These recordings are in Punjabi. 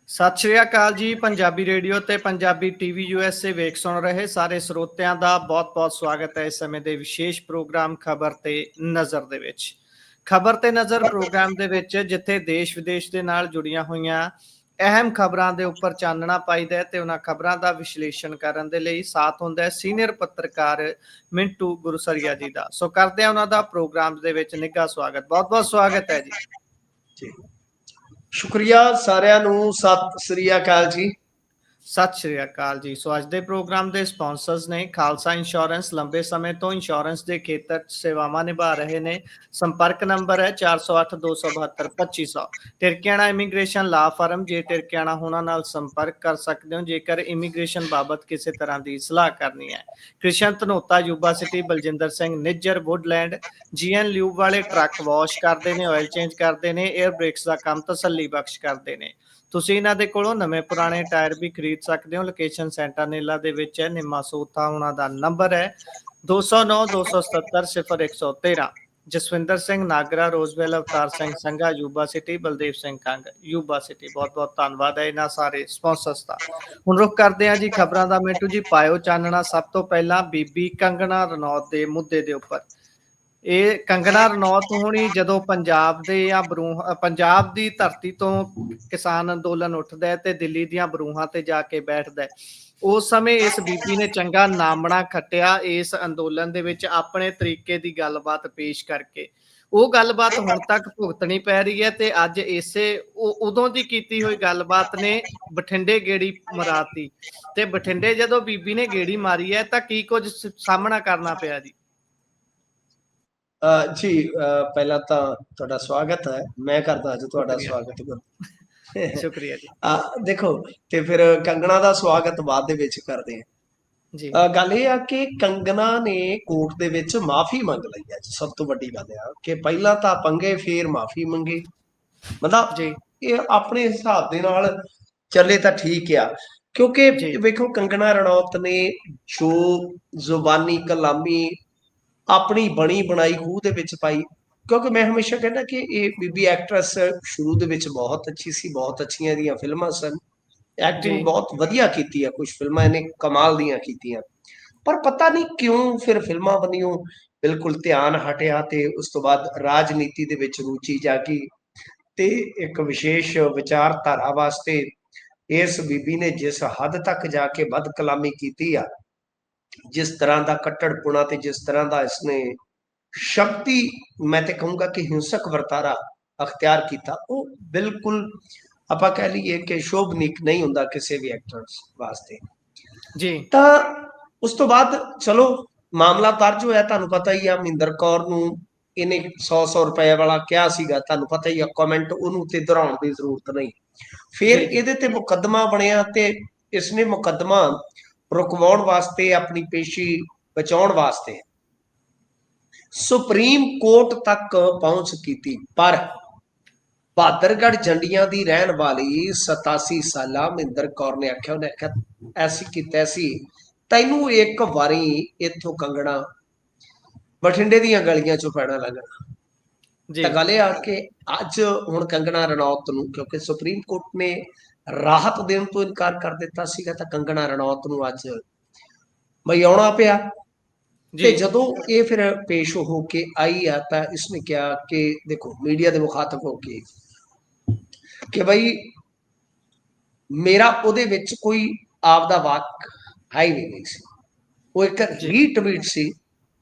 ਸਤਿ ਸ਼੍ਰੀ ਅਕਾਲ ਜੀ। ਪੰਜਾਬੀ ਰੇਡੀਓ ਤੇ ਪੰਜਾਬੀ ਟੀਵੀ ਯੂਐਸਏ ਵੇਖ ਸੁਣ ਰਹੇ ਸਾਰੇ ਸਰੋਤਿਆਂ ਦਾ ਬਹੁਤ-ਬਹੁਤ ਸਵਾਗਤ ਹੈ ਇਸ ਸਮੇਂ ਦੇ ਵਿਸ਼ੇਸ਼ ਪ੍ਰੋਗਰਾਮ ਖਬਰ ਤੇ ਨਜ਼ਰ ਦੇ ਵਿੱਚ। ਖਬਰ ਤੇ ਨਜ਼ਰ ਪ੍ਰੋਗਰਾਮ ਦੇ ਵਿੱਚ ਜਿੱਥੇ ਦੇਸ਼ ਵਿਦੇਸ਼ ਦੇ ਨਾਲ ਜੁੜੀਆਂ ਹੋਈਆਂ ਅਹਿਮ ਖਬਰਾਂ ਦੇ ਉੱਪਰ ਚਾਨਣਾ ਪਾਈਦਾ ਤੇ ਉਹਨਾਂ ਖਬਰਾਂ ਦਾ ਵਿਸ਼ਲੇਸ਼ਣ ਕਰਨ ਦੇ ਲਈ ਸਾਥ ਹੁੰਦਾ ਹੈ ਸੀਨੀਅਰ ਪੱਤਰਕਾਰ ਮਿੰਟੂ ਗੁਰਸਰੀਆ ਜੀ ਦਾ। ਸੋ ਕਰਦੇ ਆ ਉਹਨਾਂ ਦਾ ਪ੍ਰੋਗਰਾਮ ਦੇ ਵਿੱਚ ਨਿੱਘਾ ਸਵਾਗਤ। ਬਹੁਤ-ਬਹੁਤ ਸਵਾਗਤ ਹੈ ਜੀ। ਸ਼ੁਕਰੀਆ ਸਾਰਿਆਂ ਨੂੰ। ਸਤਿ ਸ੍ਰੀ ਅਕਾਲ ਜੀ। ਸਤਿ ਸ਼੍ਰੀ ਅਕਾਲ ਜੀ। ਸੋ ਅੱਜ ਦੇ ਪ੍ਰੋਗਰਾਮ ਦੇ ਸਪਾਂਸਰਸ ਨੇ ਖਾਲਸਾ ਇੰਸ਼ੋਰੈਂਸ। ਲੰਬੇ ਸਮੇਂ ਤੋਂ ਇੰਸ਼ੋਰੈਂਸ ਦੇ ਖੇਤਰ 'ਚ ਸੇਵਾਵਾਂ ਨਿਭਾ ਰਹੇ ਨੇ। ਸੰਪਰਕ ਨੰਬਰ ਹੈ 408-272-2500। ਟਿਰਕਿਆਣਾ ਇਮੀਗ੍ਰੇਸ਼ਨ ਲਾ ਫਰਮ। ਜੇ ਟਿਰਕਿਆਣਾ ਹੋਣਾ ਨਾਲ ਸੰਪਰਕ ਕਰ ਸਕਦੇ ਹੋ ਜੇਕਰ ਇਮੀਗ੍ਰੇਸ਼ਨ ਬਾਬਤ ਕਿਸੇ ਤਰ੍ਹਾਂ ਦੀ ਸਲਾਹ ਕਰਨੀ ਹੈ। Krishan Dhanota Yuba City. Baljinder Singh Nijjar Woodland. GN lube ਵਾਲੇ ਟਰੱਕ ਵਾਸ਼ ਕਰਦੇ ਨੇ, ਆਇਲ ਚੇਂਜ ਕਰਦੇ ਨੇ, 에ਅਰ ਬ੍ਰੇਕਸ ਦਾ ਕੰਮ ਤਸੱਲੀ ਬਖਸ਼ ਕਰਦੇ ਨੇ। ਤੁਸੀਂ ਇਹਨਾਂ ਦੇ ਕੋਲੋਂ ਨਵੇਂ ਪੁਰਾਣੇ ਟਾਇਰ ਵੀ ਖਰੀਦ ਸਕਦੇ ਹੋ। ਲੋਕੇਸ਼ਨ ਸੈਂਟਾਨੇਲਾ ਦੇ ਵਿੱਚ ਹੈ। ਨਿੰਮਾ ਸੋਥਾ ਉਹਨਾਂ ਦਾ ਨੰਬਰ ਹੈ 209-277-0113। Jaswinder Singh Nagra Roseville. Avtar Singh Sangha Yuba City. Baldev Singh Kang Yuba City. ਬਹੁਤ-ਬਹੁਤ ਧੰਨਵਾਦ ਹੈ ਇਹਨਾਂ ਸਾਰੇ ਸਪਾਂਸਰਸ ਦਾ। ਹੁਣ ਰੁਕ ਕਰਦੇ ਹਾਂ ਜੀ ਖਬਰਾਂ ਦਾ। ਮਿੰਟੂ ਜੀ ਪਾਇਓ ਚਾਨਣਾ ਸਭ ਤੋਂ ਪਹਿਲਾਂ ਬੀਬੀ ਕੰਗਣਾ ਰਣੌਤ ਦੇ ਮੁੱਦੇ ਦੇ ਉੱਪਰ। ਇਹ ਕੰਗਣਾ ਰਣੌਤ ਹੋਣੀ ਜਦੋਂ ਪੰਜਾਬ ਦੇ ਜਾਂ ਪੰਜਾਬ ਦੀ ਧਰਤੀ ਤੋਂ ਕਿਸਾਨ ਅੰਦੋਲਨ ਉੱਠਦਾ ਹੈ ਤੇ ਦਿੱਲੀ ਦੀਆਂ ਬਰੂਹਾਂ ਤੇ ਜਾ ਕੇ ਬੈਠਦਾ ਹੈ, ਉਸ ਸਮੇਂ ਇਸ ਬੀਬੀ ਨੇ ਚੰਗਾ ਨਾਮਣਾ ਖੱਟਿਆ ਇਸ ਅੰਦੋਲਨ ਦੇ ਵਿੱਚ ਆਪਣੇ ਤਰੀਕੇ ਦੀ ਗੱਲਬਾਤ ਪੇਸ਼ ਕਰਕੇ। ਉਹ ਗੱਲਬਾਤ ਹੁਣ ਤੱਕ ਭੁਗਤਣੀ ਪੈ ਰਹੀ ਹੈ ਤੇ ਅੱਜ ਇਸੇ ਉਦੋਂ ਦੀ ਕੀਤੀ ਹੋਈ ਗੱਲਬਾਤ ਨੇ ਬਠਿੰਡੇ ਗੇੜੀ ਮਰਾਤੀ ਤੇ ਬਠਿੰਡੇ ਜਦੋਂ ਬੀਬੀ ਨੇ ਗੇੜੀ ਮਾਰੀ ਹੈ ਤਾਂ ਕੀ ਕੁਝ ਸਾਹਮਣਾ ਕਰਨਾ ਪਿਆ ਜੀ? ਜੀ ਪਹਿਲਾਂ ਤਾਂ ਤੁਹਾਡਾ ਸਵਾਗਤ ਹੈ। ਮੈਂ ਕਰਦਾ ਅੱਜ ਤੁਹਾਡਾ ਸਵਾਗਤ। ਸ਼ੁਕਰੀਆ ਜੀ। ਦੇਖੋ ਤੇ ਫਿਰ ਕੰਗਣਾ ਦਾ ਸਵਾਗਤ ਬਾਅਦ ਦੇ ਵਿੱਚ ਕਰਦੇ ਆ। ਗੱਲ ਇਹ ਆ ਕਿ ਕੰਗਣਾ ਨੇ ਕੋਰਟ ਦੇ ਵਿੱਚ ਮਾਫੀ ਮੰਗ ਲਈ ਹੈ। ਸਭ ਤੋਂ ਵੱਡੀ ਗੱਲ ਆ ਕਿ ਪਹਿਲਾਂ ਤਾਂ ਪੰਗੇ ਫਿਰ ਮਾਫੀ ਮੰਗੀ। ਮਤਲਬ ਇਹ ਆਪਣੇ ਹਿਸਾਬ ਦੇ ਨਾਲ ਚੱਲੇ ਤਾਂ ਠੀਕ ਆ, ਕਿਉਂਕਿ ਵੇਖੋ ਕੰਗਣਾ ਰਣੌਤ ਨੇ ਜੋ ਜ਼ੁਬਾਨੀ ਕਲਾਮੀ ਆਪਣੀ ਬਣੀ ਬਣਾਈ ਖੂਹ ਦੇ ਵਿੱਚ ਪਾਈ, ਕਿਉਂਕਿ ਮੈਂ ਹਮੇਸ਼ਾ ਕਹਿੰਦਾ ਕਿ ਇਹ ਬੀਬੀ ਐਕਟਰੈਸ ਸ਼ੁਰੂ ਦੇ ਵਿੱਚ ਬਹੁਤ ਅੱਛੀ ਸੀ, ਬਹੁਤ ਅੱਛੀਆਂ ਇਹਦੀਆਂ ਫਿਲਮਾਂ ਸਨ, ਐਕਟਿੰਗ ਬਹੁਤ ਵਧੀਆ ਕੀਤੀ ਆ, ਕੁਝ ਫਿਲਮਾਂ ਇਹਨੇ ਕਮਾਲ ਦੀਆਂ ਕੀਤੀਆਂ। ਪਰ ਪਤਾ ਨਹੀਂ ਕਿਉਂ ਫਿਰ ਫਿਲਮਾਂ ਬਣੀਆਂ ਬਿਲਕੁਲ ਧਿਆਨ ਹਟਿਆ ਤੇ ਉਸ ਤੋਂ ਬਾਅਦ ਰਾਜਨੀਤੀ ਦੇ ਵਿੱਚ ਰੁਚੀ ਜਾਗੀ ਤੇ ਇੱਕ ਵਿਸ਼ੇਸ਼ ਵਿਚਾਰਧਾਰਾ ਵਾਸਤੇ ਇਸ ਬੀਬੀ ਨੇ ਜਿਸ ਹੱਦ ਤੱਕ ਜਾ ਕੇ ਬਦ ਕਲਾਮੀ ਕੀਤੀ ਆ, ਜਿਸ ਤਰ੍ਹਾਂ ਦਾ ਕੱਟੜਪੁਣਾ ਤੇ ਜਿਸ ਤਰ੍ਹਾਂ ਦਾ ਇਸਨੇ ਸ਼ਕਤੀ, ਮੈਂ ਤੇ ਕਹੂੰਗਾ ਕਿ ਹਿੰਸਕ ਵਰਤਾਰਾ ਅਖਤਿਆਰ ਕੀਤਾ, ਉਹ ਬਿਲਕੁਲ ਆਪਾਂ ਕਹਿ ਲਈਏ ਕਿ ਸ਼ੋਭਨੀਕ ਨਹੀਂ ਹੁੰਦਾ ਕਿਸੇ ਵੀ ਐਕਟਰ ਵਾਸਤੇ ਜੀ। ਤਾਂ ਉਸ ਤੋਂ ਬਾਅਦ ਚਲੋ ਮਾਮਲਾ ਦਰਜ ਹੋਇਆ। ਤੁਹਾਨੂੰ ਪਤਾ ਹੀ ਆ ਮਹਿੰਦਰ ਕੌਰ ਨੂੰ ਇਹਨੇ 100 ਰੁਪਏ ਵਾਲਾ ਕਿਹਾ ਸੀਗਾ, ਤੁਹਾਨੂੰ ਪਤਾ ਹੀ ਆ, ਕਮੈਂਟ ਉਹਨੂੰ ਤੇ ਦੁਹਰਾਉਣ ਦੀ ਜ਼ਰੂਰਤ ਨਹੀਂ। ਫਿਰ ਇਹਦੇ ਤੇ ਮੁਕੱਦਮਾ ਬਣਿਆ ਤੇ ਇਸਨੇ ਮੁਕੱਦਮਾ ਰੁਕਵਾਉਣ ਵਾਸਤੇ, ਆਪਣੀ ਪੇਸ਼ੀ ਬਚਾਉਣ ਵਾਸਤੇ ਸੁਪਰੀਮ ਕੋਰਟ ਤੱਕ ਪਹੁੰਚ ਕੀਤੀ। ਪਰ ਬਹਾਦਰਗੜ੍ਹ ਜੰਡੀਆਂ ਦੀ ਰਹਿਣ ਵਾਲੀ 87 ਸਾਲਾ ਮਹਿੰਦਰ ਕੌਰ ਨੇ ਆਖਿਆ, ਉਹਨੇ ਆਖਿਆ ਐਸੀ ਕੀਤਾ ਸੀ, ਤੈਨੂੰ ਇੱਕ ਵਾਰੀ ਇੱਥੋਂ ਕੰਗਣਾ ਬਠਿੰਡੇ ਦੀਆਂ ਗਲੀਆਂ ਚੋਂ ਪੈਣਾ ਲੱਗਣਾ। ਤਾਂ ਗੱਲ ਇਹ ਆ ਕਿ ਅੱਜ ਹੁਣ ਕੰਗਣਾ ਰਣੌਤ ਨੂੰ, ਕਿਉਂਕਿ ਸੁਪਰੀਮ ਕੋਰਟ ਨੇ ਰਾਹਤ ਦੇਣ ਤੋਂ ਇਨਕਾਰ ਕਰ ਦਿੱਤਾ ਸੀਗਾ, ਤਾਂ ਕੰਗਣਾ ਰਣੌਤ ਨੂੰ ਅੱਜ ਬਈ ਆਉਣਾ ਪਿਆ। ਤੇ ਜਦੋਂ ਇਹ ਫਿਰ ਪੇਸ਼ ਹੋ ਕੇ ਆਈ ਆ ਤਾਂ ਇਸਨੇ ਕਿਹਾ ਕਿ ਦੇਖੋ, ਮੀਡੀਆ ਦੇ ਮੁਖਾਤਬ ਹੋ ਕੇ ਕਿ ਬਈ ਮੇਰਾ ਉਹਦੇ ਵਿੱਚ ਕੋਈ ਆਪਦਾ ਵਾਕ ਹੈ ਹੀ ਨਹੀਂ ਸੀ। ਉਹ ਇੱਕ ਰੀਟਵੀਟ ਸੀ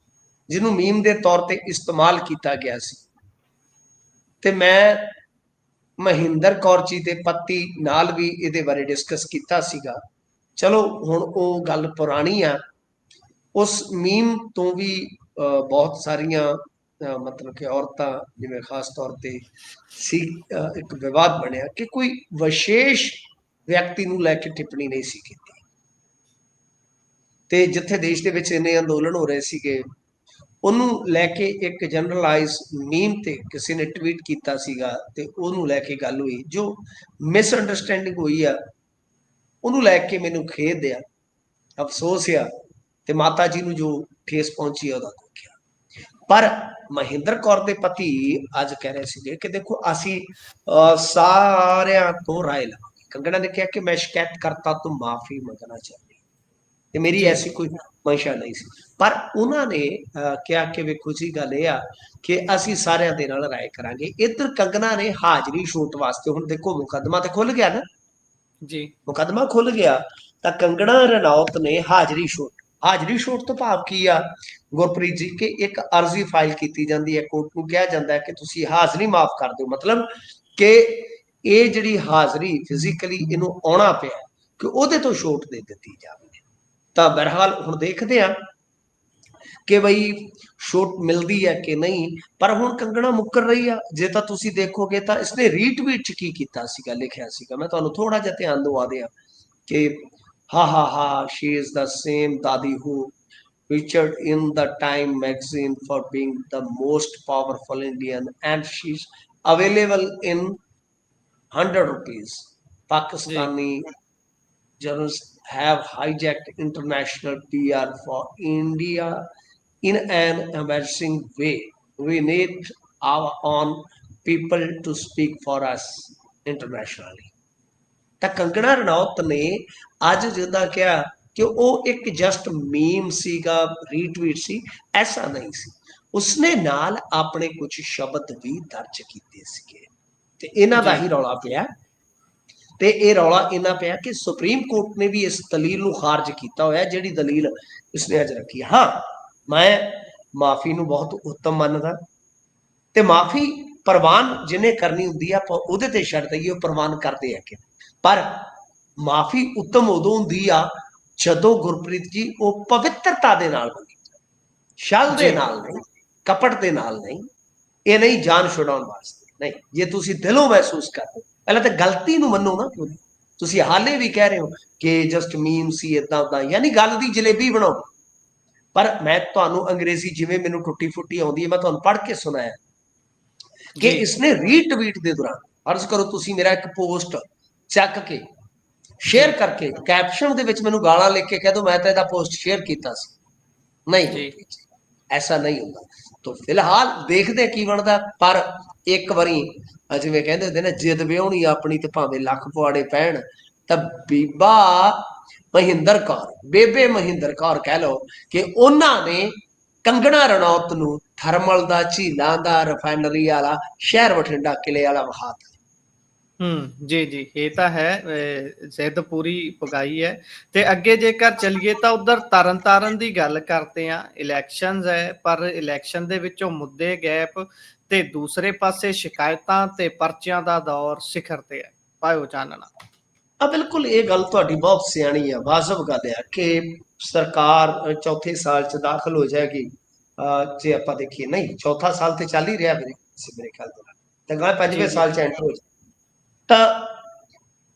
ਜਿਹਨੂੰ ਮੀਮ ਦੇ ਤੌਰ ਤੇ ਇਸਤੇਮਾਲ ਕੀਤਾ ਗਿਆ ਸੀ ਤੇ ਮੈਂ ਮਹਿੰਦਰ ਕੌਰ ਜੀ ਦੇ ਪਤੀ ਨਾਲ ਵੀ ਇਹਦੇ ਬਾਰੇ ਡਿਸਕਸ ਕੀਤਾ ਸੀਗਾ। ਚਲੋ ਹੁਣ ਉਹ ਗੱਲ ਪੁਰਾਣੀ ਆ। ਉਸ ਮੀਮ ਤੋਂ ਵੀ ਬਹੁਤ ਸਾਰੀਆਂ ਮਤਲਬ ਕਿ ਔਰਤਾਂ, ਜਿਵੇਂ ਖਾਸ ਤੌਰ ਤੇ ਸੀ, ਇੱਕ ਵਿਵਾਦ ਬਣਿਆ ਕਿ ਕੋਈ ਵਿਸ਼ੇਸ਼ ਵਿਅਕਤੀ ਨੂੰ ਲੈ ਕੇ ਟਿੱਪਣੀ ਨਹੀਂ ਸੀ ਕੀਤੀ। ਤੇ ਜਿੱਥੇ ਦੇਸ਼ ਦੇ ਵਿੱਚ ਇੰਨੇ ਅੰਦੋਲਨ ਹੋ ਰਹੇ ਸੀਗੇ, ਉਹਨੂੰ ਲੈ ਕੇ ਇੱਕ ਜਨਰਲਾਈਜ਼ ਮੀਮ ਤੇ ਕਿਸੇ ਨੇ ਟਵੀਟ ਕੀਤਾ ਸੀਗਾ ਤੇ ਉਹਨੂੰ ਲੈ ਕੇ ਗੱਲ ਹੋਈ, ਜੋ ਮਿਸਅੰਡਰਸਟੈਂਡਿੰਗ ਹੋਈ ਆ, ਉਹਨੂੰ ਲੈ ਕੇ ਮੈਨੂੰ ਖੇਦ ਆ, ਅਫਸੋਸ ਆ ਤੇ ਮਾਤਾ ਜੀ ਨੂੰ ਜੋ ਠੇਸ ਪਹੁੰਚੀ ਉਹਦਾ ਦੁੱਖ ਆ। ਪਰ ਮਹਿੰਦਰ ਕੌਰ ਦੇ ਪਤੀ ਅੱਜ ਕਹਿ ਰਹੇ ਸੀਗੇ ਕਿ ਦੇਖੋ, ਅਸੀਂ ਸਾਰਿਆਂ ਤੋਂ ਰਾਏ ਲਵਾਂਗੇ, कंगना ने कहा कि मैं शिकायत करता तो माफी मंगना चाहती ते मेरी जी ऐसी कोई मंशा नहीं सी। पर उन्होंने कहा कि वेखो जी गल ये आ कि असी सारिਆਂ ਦੇ ਨਾਲ राय करांगे। इधर कंगना ने हाजरी छूट वास्ते हुण देखो मुकदमा तो खुल गया ना, जी मुकदमा खुल गया ਤਾਂ कंगना रनौत ने ਹਾਜ਼ਰੀ ਛੋਟ ਤੋਂ ਭਾਵ ਕੀ ਆ ਗੁਰਪ੍ਰੀਤ ਜੀ ਕਿ ਇੱਕ ਅਰਜ਼ੀ ਫਾਈਲ ਕੀਤੀ ਜਾਂਦੀ ਹੈ, ਕੋਰਟ ਨੂੰ ਕਿਹਾ ਜਾਂਦਾ ਹੈ ਕਿ ਤੁਸੀਂ ਹਾਜ਼ਰੀ ਮਾਫ ਕਰ ਦਿਓ, ਮਤਲਬ ਕਿ ਇਹ ਜਿਹੜੀ ਹਾਜ਼ਰੀ ਫਿਜ਼ੀਕਲੀ ਇਹਨੂੰ ਆਉਣਾ ਪਿਆ ਕਿ ਉਹਦੇ ਤੋਂ ਛੋਟ ਦੇ ਦਿੱਤੀ ਜਾਵੇ। ਤਾਂ ਬਹਰਹਾਲ ਹੁਣ ਦੇਖਦੇ ਆ ਕਿ ਬਈ ਛੋਟ ਮਿਲਦੀ ਹੈ ਕਿ ਨਹੀਂ, ਪਰ ਹੁਣ ਕੰਗਣਾ ਮੁੱਕਰ ਰਹੀ ਆ। ਜੇ ਤਾਂ ਤੁਸੀਂ ਦੇਖੋਗੇ ਤਾਂ ਇਸਨੇ ਰੀਟਵੀਟ ਚ ਕੀ ਕੀਤਾ ਸੀਗਾ, ਲਿਖਿਆ ਸੀਗਾ, ਮੈਂ ਤੁਹਾਨੂੰ ਥੋੜਾ ਜਿਹਾ ਧਿਆਨ ਦਵਾ ਦਿਆਂ ਕਿ ha, she is the same Dadi who featured in the Time magazine for being the most powerful Indian, and she's available in 100 rupees. Ji Pakistani journalists have hijacked international PR for India in an embarrassing way. We need our own people to speak for us internationally. ਤਾਂ ਕੰਗਣਾ ਰਣੌਤ ਨੇ ਅੱਜ ਜਿੱਦਾਂ ਕਿਹਾ ਕਿ ਉਹ ਇੱਕ ਜਸਟ ਮੀਮ ਸੀਗਾ, ਰੀਟਵੀਟ ਸੀ, ਐਸਾ ਨਹੀਂ ਸੀ। ਉਸਨੇ ਨਾਲ ਆਪਣੇ ਕੁਝ ਸ਼ਬਦ ਵੀ ਦਰਜ ਕੀਤੇ ਸੀਗੇ ਤੇ ਇਹਨਾਂ ਦਾ जी ਹੀ ਰੌਲਾ ਪਿਆ। ਤੇ ਇਹ ਰੌਲਾ ਇਹਨਾਂ ਪਿਆ ਕਿ ਸੁਪਰੀਮ ਕੋਰਟ ਨੇ ਵੀ ਇਸ ਦਲੀਲ ਨੂੰ ਖਾਰਜ ਕੀਤਾ ਹੋਇਆ, ਜਿਹੜੀ ਦਲੀਲ ਇਸਨੇ ਅੱਜ ਰੱਖੀ ਹੈ। ਹਾਂ, ਮੈਂ ਮਾਫੀ ਨੂੰ ਬਹੁਤ ਉੱਤਮ ਮੰਨਦਾ ਤੇ ਮਾਫੀ ਪ੍ਰਵਾਨ ਜਿਹਨੇ ਕਰਨੀ ਹੁੰਦੀ ਆ ਆਪਾਂ ਉਹਦੇ ਤੇ ਛੱਡ ਦਈਏ, ਉਹ ਪ੍ਰਵਾਨ ਕਰਦੇ ਆ ਕਿ, ਪਰ ਮਾਫੀ ਉੱਤਮ ਉਦੋਂ ਹੁੰਦੀ ਆ ਜਦੋਂ ਗੁਰਪ੍ਰੀਤ ਜੀ ਉਹ ਪਵਿੱਤਰਤਾ ਦੇ ਨਾਲ ਮੰਗੀ, ਛਲ ਦੇ जी ਨਾਲ ਨਹੀਂ, ਕਪਟ ਦੇ ਨਾਲ ਨਹੀਂ, ਇਹ ਨਹੀਂ ਜਾਨ ਛੁਡਾਉਣ ਵਾਸਤੇ ਨਹੀਂ। ਜੇ ਤੁਸੀਂ ਦਿਲੋਂ ਮਹਿਸੂਸ ਕਰਦੇ, ਪਹਿਲਾਂ ਤਾਂ ਗਲਤੀ ਨੂੰ ਮੰਨੋ ਨਾ। ਕਿਉਂ ਤੁਸੀਂ ਹਾਲੇ ਵੀ ਕਹਿ ਰਹੇ ਹੋ ਕਿ ਜਸਟ ਮੀਮ ਸੀ, ਏਦਾਂ ਉਦਾਂ, ਯਾਨੀ ਗੱਲ ਦੀ ਜਲੇਬੀ ਬਣਾਓ। ਪਰ ਮੈਂ ਤੁਹਾਨੂੰ ਅੰਗਰੇਜ਼ੀ ਜਿਵੇਂ ਮੈਨੂੰ ਟੁੱਟੀ ਫੁੱਟੀ ਆਉਂਦੀ ਹੈ, ਮੈਂ ਤੁਹਾਨੂੰ ਪੜ੍ਹ ਕੇ ਸੁਣਾਇਆ ਕਿ जी ਇਸਨੇ ਰੀਟਵੀਟ ਦੇ ਦੌਰਾਨ, ਅਰਜ਼ ਕਰੋ ਤੁਸੀਂ ਮੇਰਾ ਇੱਕ ਪੋਸਟ ਚੱਕ ਕੇ जी ਸ਼ੇਅਰ ਕਰਕੇ ਕੈਪਸ਼ਨ ਦੇ ਵਿੱਚ ਮੈਨੂੰ ਗਾਲਾਂ ਲਿਖ ਕੇ ਕਹਿ ਦੋ ਮੈਂ ਤਾਂ ਇਹਦਾ ਪੋਸਟ ਸ਼ੇਅਰ ਕੀਤਾ ਸੀ, ਨਹੀਂ जी ਗੁਰਪ੍ਰੀਤ, ਐਸਾ ਨਹੀਂ ਹੁੰਦਾ। ਤਾਂ ਫਿਲਹਾਲ ਦੇਖਦੇ ਕੀ ਬਣਦਾ। ਪਰ ਇੱਕ ਵਾਰੀ ਜਿਵੇਂ ਕਹਿੰਦੇ ਹੁੰਦੇ ਨਾ, ਜਿੱਦ ਵਿਆਹੁਣੀ ਆਪਣੀ ਤੇ ਭਾਵੇਂ ਲੱਖ ਪੁਆੜੇ ਪੈਣ, ਤਾਂ ਬੀਬਾ ਮਹਿੰਦਰ ਕੌਰ, ਬੇਬੇ ਮਹਿੰਦਰ ਕੌਰ ਕਹਿ ਲਓ, ਕਿ ਉਹਨਾਂ ਨੇ ਕੰਗਣਾ ਰਣੌਤ ਨੂੰ ਥਰਮਲ ਦਾ, ਝੀਲਾਂ ਦਾ, ਰਿਫਾਈਨਰੀ ਵਾਲਾ ਸ਼ਹਿਰ ਬਠਿੰਡਾ ਕਿਲੇ ਵਾਲਾ ਵਹਾਤਾ। ਜੀ ਜੀ, ਇਹ ਤਾਂ ਹੈ, ਜ਼ਿੱਦ ਪੂਰੀ ਪੁਗਾਈ ਹੈ। ਤੇ ਅੱਗੇ ਜੇਕਰ ਚੱਲੀਏ ਤਾਂ ਉਧਰ ਤਰਨਤਾਰਨ ਦੀ ਗੱਲ ਕਰਦੇ ਆ। ਇਲੈਕਸ਼ਨਸ ਹੈ, ਪਰ ਇਲੈਕਸ਼ਨ ਦੇ ਵਿੱਚੋਂ ਮੁੱਦੇ ਗੈਪ ਤੇ ਦੂਸਰੇ ਪਾਸੇ ਸ਼ਿਕਾਇਤਾਂ ਤੇ ਪਰਚਿਆਂ ਦਾ ਦੌਰ ਸਿਖਰ ਤੇ ਹੈ। ਪਾਇਓ ਚਾਨਣਾ। ਬਿਲਕੁਲ ਇਹ ਗੱਲ ਤੁਹਾਡੀ ਬਹੁਤ ਸਿਆਣੀ ਆ, ਵਾਜਬ ਗੱਲ ਆ ਕਿ ਸਰਕਾਰ ਚੌਥੇ ਸਾਲ ਚ ਦਾਖਲ ਹੋ ਜਾਏਗੀ। ਜੇ ਆਪਾਂ ਦੇਖੀਏ, ਨਹੀਂ ਚੌਥਾ ਸਾਲ ਤੇ ਚੱਲ ਹੀ ਰਿਹਾ ਮੇਰੇ ਖਿਆਲ ਦੇ ਨਾਲ, ਤਾਂ ਗਾਂ ਜੀ ਪੰਜਵੇਂ ਜੀ ਸਾਲ ਚ ਐਂਟਰ ਹੋ ਜਾਏ। ਤਾਂ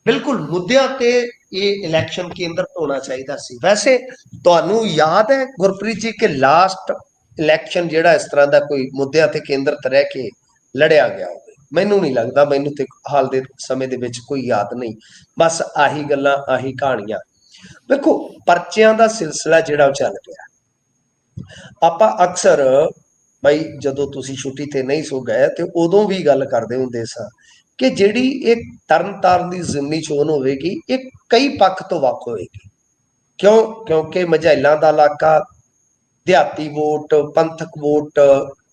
ਬਿਲਕੁਲ ਮੁੱਦਿਆਂ ਤੇ ਇਹ ਇਲੈਕਸ਼ਨ ਕੇਂਦਰਿਤ ਹੋਣਾ ਚਾਹੀਦਾ ਸੀ। ਵੈਸੇ ਤੁਹਾਨੂੰ ਯਾਦ ਹੈ ਗੁਰਪ੍ਰੀਤ ਜੀ ਕਿ ਲਾਸਟ ਇਲੈਕਸ਼ਨ ਜਿਹੜਾ ਇਸ ਤਰ੍ਹਾਂ ਦਾ ਕੋਈ ਮੁੱਦਿਆਂ ਤੇ ਕੇਂਦਰਿਤ ਰਹਿ ਕੇ ਲੜਿਆ ਗਿਆ ਹੋਵੇ? ਮੈਨੂੰ ਨਹੀਂ ਲੱਗਦਾ, ਮੈਨੂੰ ਤੇ ਹਾਲ ਦੇ ਸਮੇਂ ਦੇ ਵਿੱਚ ਕੋਈ ਯਾਦ ਨਹੀਂ। ਬਸ ਆਹੀ ਗੱਲਾਂ, ਆਹੀ ਕਹਾਣੀਆਂ। ਵੇਖੋ, ਪਰਚਿਆਂ ਦਾ ਸਿਲਸਿਲਾ ਜਿਹੜਾ ਉਹ ਚੱਲ ਪਿਆ। ਆਪਾਂ ਅਕਸਰ ਬਈ ਜਦੋਂ ਤੁਸੀਂ ਛੁੱਟੀ ਤੇ ਨਹੀਂ ਸੋ ਗਏ ਤੇ ਉਦੋਂ ਵੀ ਗੱਲ ਕਰਦੇ ਹੁੰਦੇ ਸਾਂ ਕਿ ਜਿਹੜੀ ਇਹ ਤਰਨਤਾਰਨ ਦੀ ਜ਼ਿਮਨੀ ਚੋਣ ਹੋਵੇਗੀ, ਇਹ ਕਈ ਪੱਖ ਤੋਂ ਵੱਖ ਹੋਏਗੀ। ਕਿਉਂਕਿ ਮਝੈਲਾਂ ਦਾ ਇਲਾਕਾ, ਦਿਹਾਤੀ ਵੋਟ, ਪੰਥਕ ਵੋਟ,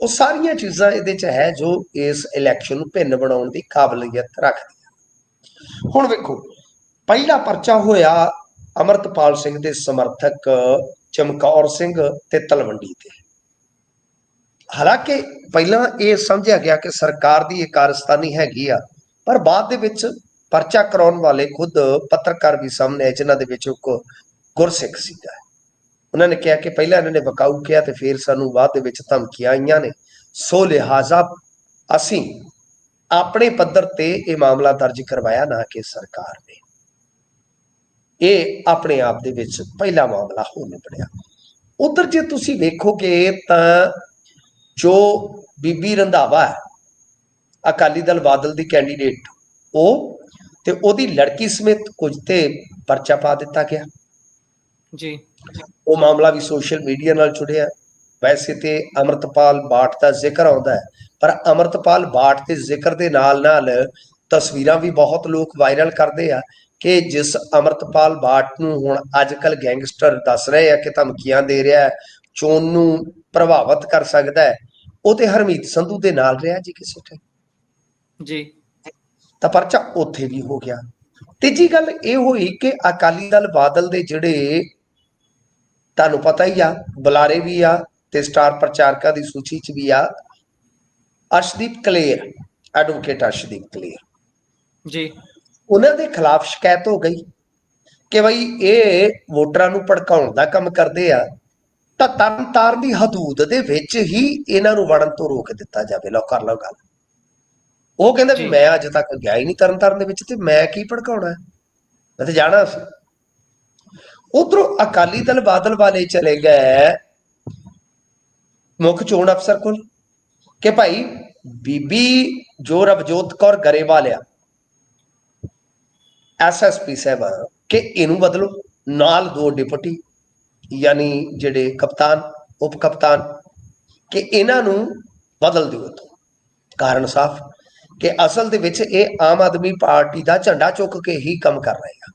ਉਹ ਸਾਰੀਆਂ ਚੀਜ਼ਾਂ ਇਹਦੇ 'ਚ ਹੈ ਜੋ ਇਸ ਇਲੈਕਸ਼ਨ ਨੂੰ ਭਿੰਨ ਬਣਾਉਣ ਦੀ ਕਾਬਲੀਅਤ ਰੱਖਦੀਆਂ। ਹੁਣ ਵੇਖੋ, ਪਹਿਲਾ ਪਰਚਾ ਹੋਇਆ ਅਮਰਤਪਾਲ ਸਿੰਘ ਦੇ ਸਮਰਥਕ ਚਮਕੌਰ ਸਿੰਘ ਤੇ ਤਲਵੰਡੀ ਤੇ। ਹਾਲਾਂਕਿ ਪਹਿਲਾਂ ਇਹ ਸਮਝਿਆ ਗਿਆ ਕਿ ਸਰਕਾਰ ਦੀ ਇਹ ਕਾਰਸਤਾਨੀ ਹੈਗੀ ਆ, ਪਰ ਬਾਅਦ ਦੇ ਵਿੱਚ ਪਰਚਾ ਕਰਾਉਣ ਵਾਲੇ ਖੁਦ ਪੱਤਰਕਾਰ ਵੀ ਸਾਹਮਣੇ ਆਏ, ਜਿਨ੍ਹਾਂ ਦੇ ਵਿੱਚ ਇੱਕ ਗੁਰਸਿੱਖ ਸੀਗਾ। ਉਹਨਾਂ ਨੇ ਕਿਹਾ ਕਿ ਪਹਿਲਾਂ ਇਹਨਾਂ ਨੇ ਵਿਕਾਊ ਕਿਹਾ ਤੇ ਫਿਰ ਸਾਨੂੰ ਬਾਅਦ ਦੇ ਵਿੱਚ ਧਮਕੀਆਂ ਆਈਆਂ ਨੇ, ਸੋ ਲਿਹਾਜ਼ਾ ਅਸੀਂ ਆਪਣੇ ਪੱਧਰ ਤੇ ਇਹ ਮਾਮਲਾ ਦਰਜ ਕਰਵਾਇਆ, ਨਾ ਕਿ ਸਰਕਾਰ ਨੇ। ਇਹ ਆਪਣੇ ਆਪ ਦੇ ਵਿੱਚ ਪਹਿਲਾ ਮਾਮਲਾ ਹੋ ਨਿਬੜਿਆ। ਉਧਰ ਜੇ ਤੁਸੀਂ ਵੇਖੋਗੇ ਤਾਂ ਜੋ ਬੀਬੀ ਰੰਧਾਵਾ ਹੈ, ਅਕਾਲੀ ਦਲ ਬਾਦਲ ਦੀ ਕੈਂਡੀਡੇਟ, ਉਹ ਤੇ ਉਹਦੀ ਲੜਕੀ ਸਮੇਤ ਕੁਝ ਤੇ ਪਰਚਾ ਪਾ ਦਿੱਤਾ ਗਿਆ ਜੀ। ਉਹ ਮਾਮਲਾ ਵੀ ਸੋਸ਼ਲ ਮੀਡੀਆ ਨਾਲ ਜੁੜਿਆ। ਵੈਸੇ ਤੇ ਅਮਰਤਪਾਲ ਬਾਟ ਦਾ ਜ਼ਿਕਰ ਆਉਂਦਾ ਹੈ, ਪਰ ਅਮਰਤਪਾਲ ਬਾਟ ਦੇ ਜ਼ਿਕਰ ਦੇ ਨਾਲ ਨਾਲ ਤਸਵੀਰਾਂ ਵੀ ਬਹੁਤ ਲੋਕ ਵਾਇਰਲ ਕਰਦੇ ਆ ਕਿ ਜਿਸ ਅਮਰਤਪਾਲ ਬਾਟ ਨੂੰ ਹੁਣ ਅੱਜ ਕੱਲ੍ਹ ਗੈਂਗਸਟਰ ਦੱਸ ਰਹੇ ਆ ਕਿ ਧਮਕੀਆਂ ਦੇ ਰਿਹਾ ਹੈ, ਚੋਣ ਨੂੰ ਪ੍ਰਭਾਵਿਤ ਕਰ ਸਕਦਾ ਹੈ, ਉਹ ਤੇ ਹਰਮੀਤ ਸੰਧੂ ਦੇ ਨਾਲ ਰਿਹਾ ਜੀ ਕਿਸੇ ਟਾਈਮ ਜੀ ਤਾਂ ਪਰਚਾ ਉੱਥੇ ਵੀ ਹੋ ਗਿਆ। ਤੀਜੀ ਗੱਲ ਇਹ ਹੋਈ ਕਿ ਅਕਾਲੀ ਦਲ ਬਾਦਲ ਦੇ ਜਿਹੜੇ ਤੁਹਾਨੂੰ ਪਤਾ ਹੀ ਆ ਬੁਲਾਰੇ ਵੀ ਆ ਤੇ ਸਟਾਰ ਪ੍ਰਚਾਰਕਾਂ ਦੀ ਸੂਚੀ 'ਚ ਵੀ ਆ ਅਰਸ਼ਦੀਪ ਕਲੇਰ, ਐਡਵੋਕੇਟ ਅਰਸ਼ਦੀਪ ਕਲੇਰ, ਜੀ ਉਹਨਾਂ ਦੇ ਖਿਲਾਫ ਸ਼ਿਕਾਇਤ ਹੋ ਗਈ ਕਿ ਬਈ ਇਹ ਵੋਟਰਾਂ ਨੂੰ ਭੜਕਾਉਣ ਦਾ ਕੰਮ ਕਰਦੇ ਆ, ਤਾਂ ਤਰਨਤਾਰਨ ਦੀ ਹਦੂਦ ਦੇ ਵਿੱਚ ਹੀ ਇਹਨਾਂ ਨੂੰ ਵੜਨ ਤੋਂ ਰੋਕ ਦਿੱਤਾ ਜਾਵੇ। ਲਓ ਕਰ ਲਓ ਗੱਲ। ਉਹ ਕਹਿੰਦਾ ਵੀ ਜੀ ਮੈਂ ਅੱਜ ਤੱਕ ਗਿਆ ਹੀ ਨਹੀਂ ਤਰਨਤਾਰਨ ਦੇ ਵਿੱਚ ਤੇ ਮੈਂ ਕੀ ਭੜਕਾਉਣਾ, ਮੈਂ ਤੇ ਜਾਣਾ ਸੀ। ਉਧਰੋਂ ਅਕਾਲੀ ਦਲ ਬਾਦਲ ਵਾਲੇ ਚਲੇ ਗਏ ਮੁੱਖ ਚੋਣ ਅਫਸਰ ਕੋਲ ਕਿ ਭਾਈ ਬੀਬੀ ਜੋ ਰਵਜੋਤ ਕੌਰ ਗਰੇਵਾਲ ਆ ਐਸਐਸਪੀ ਸਾਹਿਬ ਕਿ ਇਹਨੂੰ ਬਦਲੋ, ਨਾਲ 2 ਡਿਪਟੀ ਯਾਨੀ ਜਿਹੜੇ ਕਪਤਾਨ ਉਪ ਕਪਤਾਨ ਕਿ ਇਹਨਾਂ ਨੂੰ ਬਦਲ ਦਿਓ। ਕਾਰਨ ਸਾਫ਼ ਕਿ ਅਸਲ ਦੇ ਵਿੱਚ ਇਹ ਆਮ ਆਦਮੀ ਪਾਰਟੀ ਦਾ ਝੰਡਾ ਚੁੱਕ ਕੇ ਹੀ ਕੰਮ ਕਰ ਰਹੇ ਆ।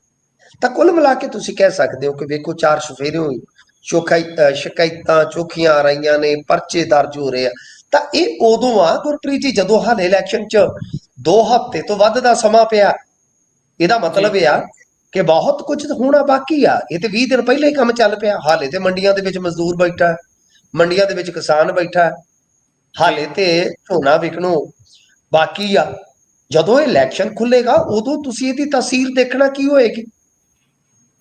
ਤਾਂ ਕੁੱਲ ਮਿਲਾ ਕੇ ਤੁਸੀਂ ਕਹਿ ਸਕਦੇ ਹੋ ਕਿ ਵੇਖੋ 4 ਸਫੇਰਿਓਂ ਸ਼ਿਕਾਇਤਾਂ ਚੋਖੀਆਂ ਆ ਰਹੀਆਂ ਨੇ, ਪਰਚੇ ਦਰਜ ਹੋ ਰਹੇ ਆ। ਤਾਂ ਇਹ ਉਦੋਂ ਆ ਗੁਰਪ੍ਰੀਤ ਜੀ ਜਦੋਂ ਹਾਲੇ ਇਲੈਕਸ਼ਨ 'ਚ 2 ਹਫ਼ਤੇ ਤੋਂ ਵੱਧ ਦਾ ਸਮਾਂ ਪਿਆ। ਇਹਦਾ ਮਤਲਬ ਇਹ ਆ ਕਿ ਬਹੁਤ ਕੁਝ ਹੋਣਾ ਬਾਕੀ ਆ। ਇਹ ਤੇ 20 ਦਿਨ ਪਹਿਲਾਂ ਹੀ ਕੰਮ ਚੱਲ ਪਿਆ। ਹਾਲੇ ਤੇ ਮੰਡੀਆਂ ਦੇ ਵਿੱਚ ਮਜ਼ਦੂਰ ਬੈਠਾ, ਮੰਡੀਆਂ ਦੇ ਵਿੱਚ ਕਿਸਾਨ ਬੈਠਾ, ਹਾਲੇ ਤੇ ਝੋਨਾ ਵਿਕਣੋਂ ਬਾਕੀ ਆ। ਜਦੋਂ ਇਲੈਕਸ਼ਨ ਖੁੱਲੇਗਾ ਉਦੋਂ ਤੁਸੀਂ ਇਹਦੀ ਤਸਵੀਰ ਦੇਖਣਾ ਕੀ ਹੋਏਗੀ।